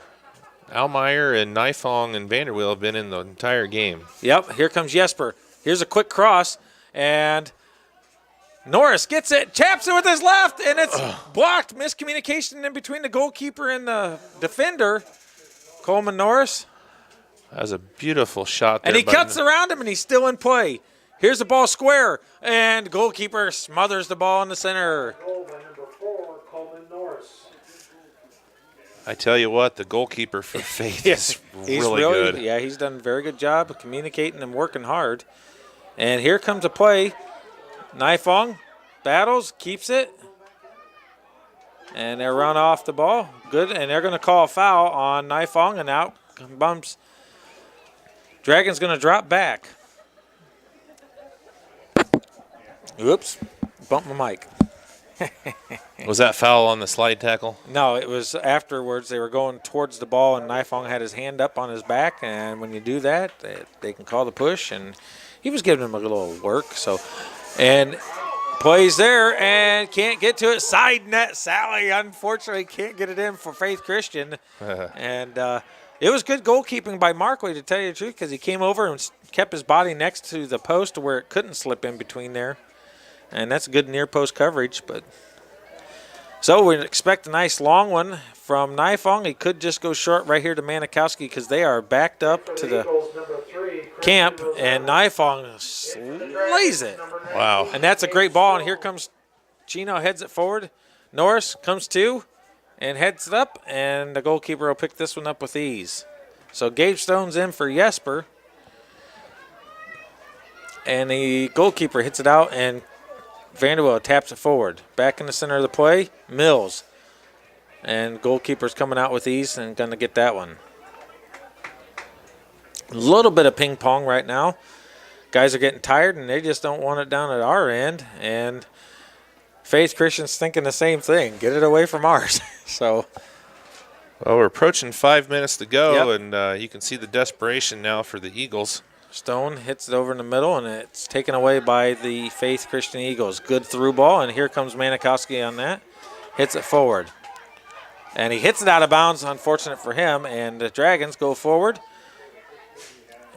Speaker 3: Almeyer and Nifong and Vanderweel have been in the entire game.
Speaker 4: Yep, here comes Jesper. Here's a quick cross, and Norris gets it, taps it with his left, and it's blocked. Miscommunication in between the goalkeeper and the defender. Coleman Norris.
Speaker 3: That was a beautiful shot there.
Speaker 4: And he cuts around him, and he's still in play. Here's the ball square, and goalkeeper smothers the ball in the center.
Speaker 3: I tell you what, the goalkeeper for Faith is really good.
Speaker 4: Yeah, he's done a very good job of communicating and working hard. And here comes a play. Nifong battles, keeps it. And they run off the ball. Good, and they're going to call a foul on Nifong, and out bumps Dragon's going to drop back. Oops, bumped my mic.
Speaker 3: Was that foul on the slide tackle?
Speaker 4: No, it was afterwards. They were going towards the ball, and Nifong had his hand up on his back. And when you do that, they can call the push. And he was giving him a little work. So, and plays there and can't get to it. Side net, Sally, unfortunately, can't get it in for Faith Christian. And it was good goalkeeping by Markley, to tell you the truth, because he came over and kept his body next to the post to where it couldn't slip in between there. And that's good near post coverage. But so we expect a nice long one from Nifong. He could just go short right here to Manikowski because they are backed up to the camp, and Nifong slays it.
Speaker 3: Wow.
Speaker 4: And that's a great ball, and here comes Chino, heads it forward. Norris comes to and heads it up, and the goalkeeper will pick this one up with ease. So Gabe Stone's in for Jesper, and the goalkeeper hits it out, and Vanderbilt taps it forward. Back in the center of the play, Mills. And goalkeeper's coming out with ease and going to get that one. A little bit of ping pong right now. Guys are getting tired, and they just don't want it down at our end. And Faith Christian's thinking the same thing. Get it away from ours. So,
Speaker 3: well, we're approaching 5 minutes to go,
Speaker 4: Yep.
Speaker 3: and you can see the desperation now for the Eagles.
Speaker 4: Stone hits it over in the middle, and it's taken away by the Faith Christian Eagles. Good through ball, and here comes Manikowski on that. Hits it forward. And he hits it out of bounds, unfortunate for him, and the Dragons go forward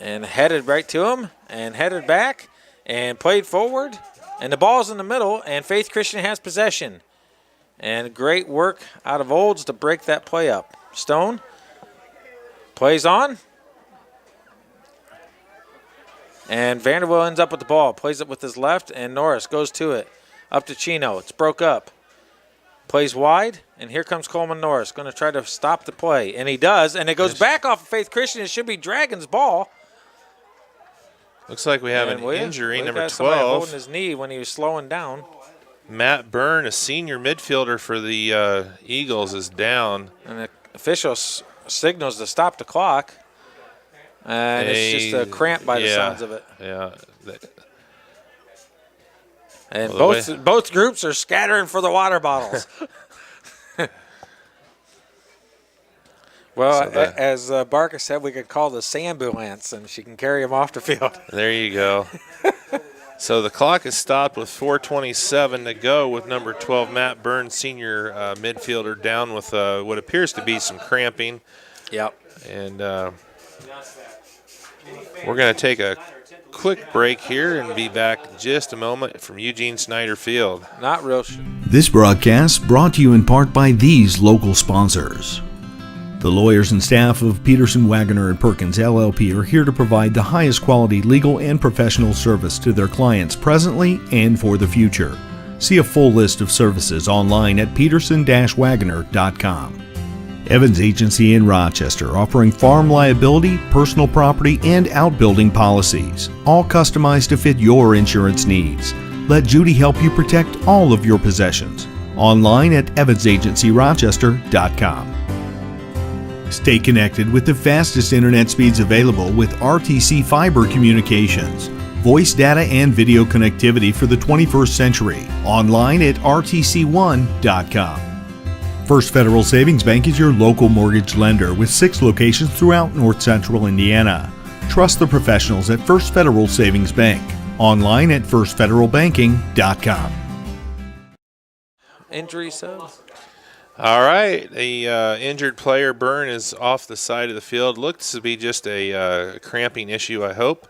Speaker 4: and headed right to him and headed back and played forward. And the ball's in the middle, and Faith Christian has possession. And great work out of Olds to break that play up. Stone plays on. And Vanderbilt ends up with the ball, plays it with his left, and Norris goes to it. Up to Chino. It's broke up. Plays wide, and here comes Coleman Norris, going to try to stop the play. And he does, and it goes back off of Faith Christian. It should be Dragon's ball.
Speaker 3: Looks like we have an injury, number 12.
Speaker 4: Holding his knee when he was slowing down.
Speaker 3: Matt Byrne, a senior midfielder for the Eagles, is down.
Speaker 4: And the official signals to stop the clock. And it's just a cramp by the sounds of it.
Speaker 3: Yeah.
Speaker 4: And both groups are scattering for the water bottles. Well, so as Barker said, we could call the Sambulance, and she can carry him off the field.
Speaker 3: There you go. So the clock is stopped with 4:27 to go with number 12, Matt Burns, senior midfielder, down with what appears to be some cramping.
Speaker 4: Yep.
Speaker 3: And we're going to take a quick break here and be back in just a moment from Eugene Snyder Field.
Speaker 4: Not real sure.
Speaker 10: This broadcast brought to you in part by these local sponsors. The lawyers and staff of Peterson, Wagoner & Perkins LLP are here to provide the highest quality legal and professional service to their clients presently and for the future. See a full list of services online at peterson-wagoner.com. Evans Agency in Rochester, offering farm liability, personal property, and outbuilding policies, all customized to fit your insurance needs. Let Judy help you protect all of your possessions. Online at evansagencyrochester.com. Stay connected with the fastest internet speeds available with RTC Fiber Communications. Voice data and video connectivity for the 21st century. Online at rtc1.com. First Federal Savings Bank is your local mortgage lender with 6 locations throughout North Central Indiana. Trust the professionals at First Federal Savings Bank. Online at firstfederalbanking.com.
Speaker 4: Injury sub.
Speaker 3: All right, the injured player, Byrne, is off the side of the field. Looks to be just a cramping issue, I hope.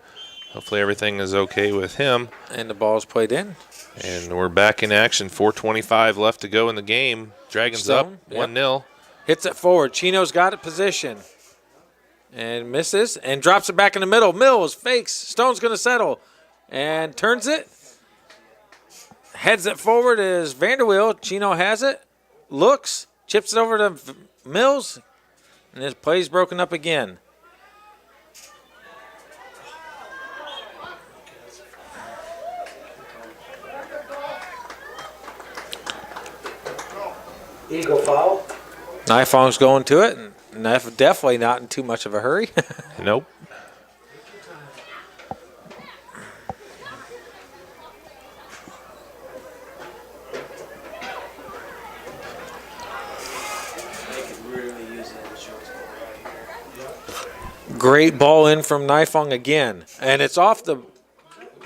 Speaker 3: Hopefully everything is okay with him.
Speaker 4: And the ball's played in.
Speaker 3: And we're back in action. 4:25 left to go in the game. Dragons
Speaker 4: Stone,
Speaker 3: up 1-0.
Speaker 4: Hits it forward. Chino's got it position. And misses and drops it back in the middle. Mills fakes. Stone's going to settle. And turns it. Heads it forward is Vanderwiel. Chino has it. Looks. Chips it over to Mills. And his play's broken up again.
Speaker 1: Eagle foul.
Speaker 4: Nifong's going to it, and definitely not in too much of a hurry.
Speaker 3: Nope.
Speaker 4: Great ball in from Nifong again. And it's off the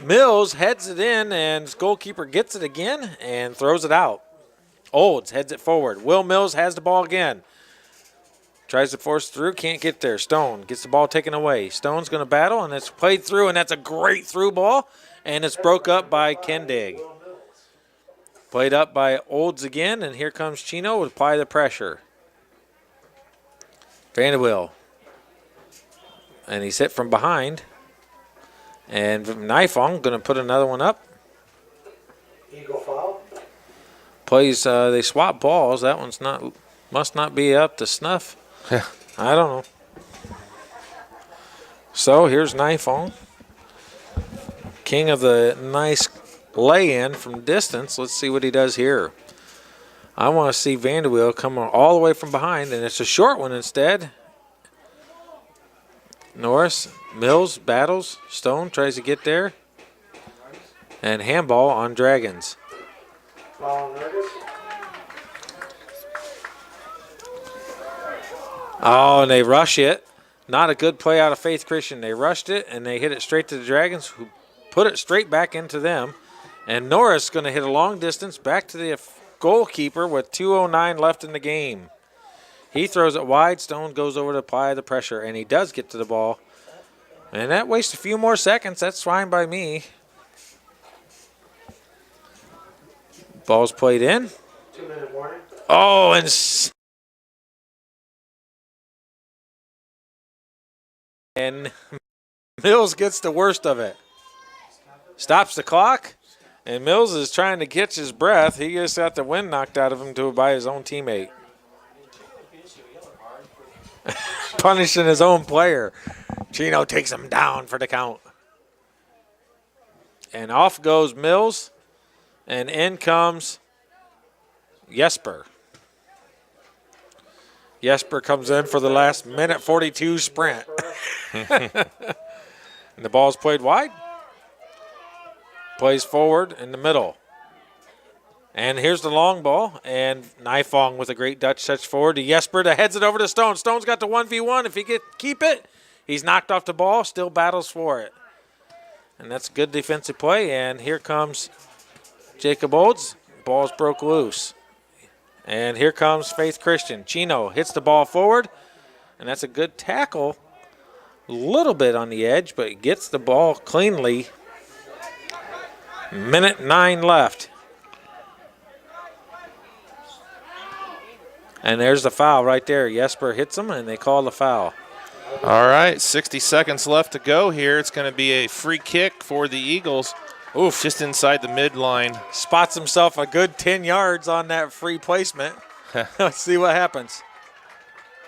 Speaker 4: Mills, heads it in, and his goalkeeper gets it again and throws it out. Olds heads it forward. Will Mills has the ball again. Tries to force through, can't get there. Stone gets the ball taken away. Stone's going to battle, and it's played through, and that's a great through ball, and it's broke up by Kendig. Played up by Olds again, and here comes Chino to apply the pressure. Vanderbilt. And he's hit from behind. And Nifong going to put another one up.
Speaker 1: Eagle foul.
Speaker 4: Plays, they swap balls. That one's must not be up to snuff. I don't know. So here's Nifong. King of the nice lay-in from distance. Let's see what he does here. I want to see Vanderbilt come all the way from behind, and it's a short one instead. Norris, Mills battles. Stone tries to get there. And handball on Dragons. Oh, and they rush it. Not a good play out of Faith Christian. They rushed it, and they hit it straight to the Dragons, who put it straight back into them. And Norris going to hit a long distance back to the goalkeeper with 2:09 left in the game. He throws it wide. Stone goes over to apply the pressure, and he does get to the ball. And that wastes a few more seconds. That's fine by me. Ball's played in.
Speaker 1: 2-minute warning.
Speaker 4: Oh, and Mills gets the worst of it. Stops the clock, and Mills is trying to catch his breath. He just got the wind knocked out of him by his own teammate. Punishing his own player. Chino takes him down for the count. And off goes Mills, and in comes Jesper. Jesper comes in for the last minute 42 sprint. And the ball's played wide. Plays forward in the middle. And here's the long ball. And Nifong with a great Dutch touch forward to Jesper that heads it over to Stone. Stone's got the 1v1. If he can keep it, he's knocked off the ball, still battles for it. And that's a good defensive play. And here comes Jacob Olds. Ball's broke loose. And here comes Faith Christian. Chino hits the ball forward. And that's a good tackle. A little bit on the edge, but gets the ball cleanly. Minute 9 left. And there's the foul right there. Jesper hits him, and they call the foul.
Speaker 3: All right, 60 seconds left to go here. It's going to be a free kick for the Eagles.
Speaker 4: Oof.
Speaker 3: Just inside the midline.
Speaker 4: Spots himself a good 10 yards on that free placement. Let's see what happens.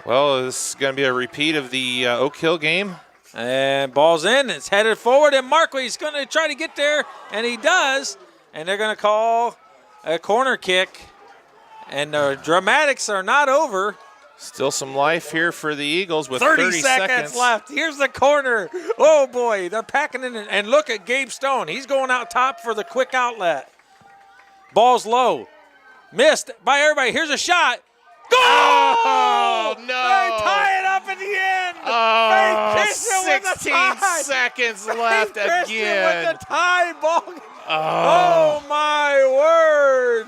Speaker 3: Well, this is going to be a repeat of the Oak Hill game.
Speaker 4: And ball's in. It's headed forward, and Markley's going to try to get there, and he does. And they're going to call a corner kick. And the dramatics are not over.
Speaker 3: Still some life here for the Eagles with
Speaker 4: 30 seconds left. Here's the corner. Oh, boy. They're packing in. And look at Gabe Stone. He's going out top for the quick outlet. Ball's low. Missed by everybody. Here's a shot. Goal!
Speaker 3: Oh, no.
Speaker 4: They tie it up at the end.
Speaker 3: Oh, 16 seconds left again.
Speaker 4: With the tie ball. Oh, my word.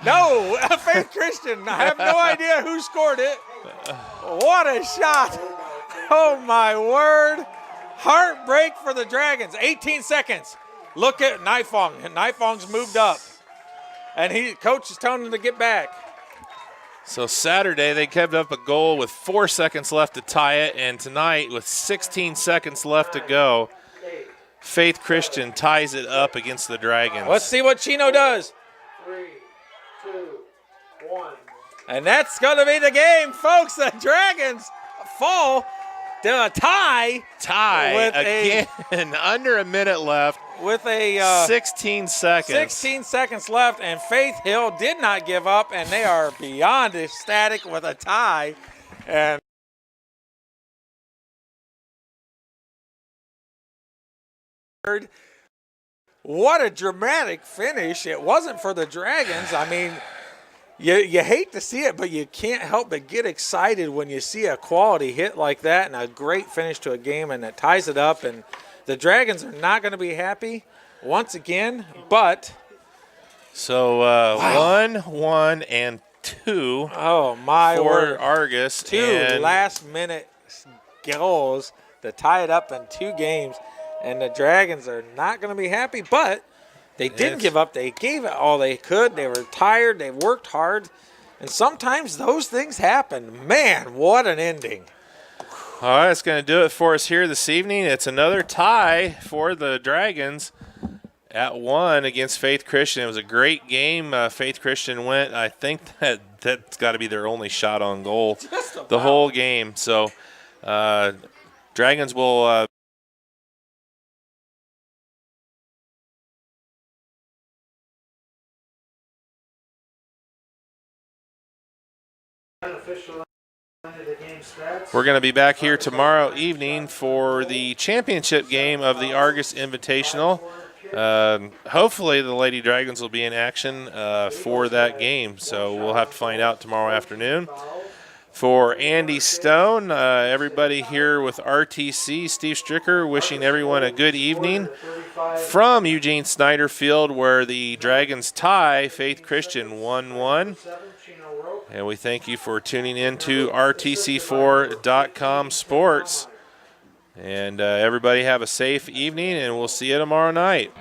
Speaker 4: No, Faith Christian. I have no idea who scored it. What a shot. Oh, my word. Heartbreak for the Dragons. 18 seconds. Look at Nifong. Nifong's moved up. And coach is telling him to get back.
Speaker 3: So Saturday they kept up a goal with 4 seconds left to tie it. And tonight with 16 seconds left to go, Faith Christian ties it up against the Dragons.
Speaker 4: Let's see what Chino does.
Speaker 1: 3, 2, 1.
Speaker 4: And that's going to be the game, folks. The Dragons fall to a tie.
Speaker 3: With again. Under a minute left.
Speaker 4: With a
Speaker 3: 16 seconds.
Speaker 4: 16 seconds left, and Faith Hill did not give up, and they are beyond ecstatic with a tie. And what a dramatic finish. It wasn't for the Dragons. I mean, You hate to see it, but you can't help but get excited when you see a quality hit like that and a great finish to a game, and it ties it up. And the Dragons are not going to be happy once again, but
Speaker 3: So 1, 1, 2.
Speaker 4: Oh my
Speaker 3: for
Speaker 4: word!
Speaker 3: Argos.
Speaker 4: 2
Speaker 3: and
Speaker 4: last-minute goals to tie it up in 2 games, and the Dragons are not going to be happy, but they didn't give up. They gave it all they could. They were tired. They worked hard. And sometimes those things happen. Man, what an ending.
Speaker 3: All right, that's going to do it for us here this evening. It's another tie for the Dragons at 1 against Faith Christian. It was a great game. Faith Christian went, I think that's got to be their only shot on goal the whole game. So Dragons will We're going to be back here tomorrow evening for the championship game of the Argos Invitational. Hopefully the Lady Dragons will be in action for that game, so we'll have to find out tomorrow afternoon. For Andy Stone, everybody here with RTC, Steve Stricker wishing everyone a good evening from Eugene Snyder Field, where the Dragons tie Faith Christian 1-1. And we thank you for tuning in to RTC4.com Sports. And everybody have a safe evening, and we'll see you tomorrow night.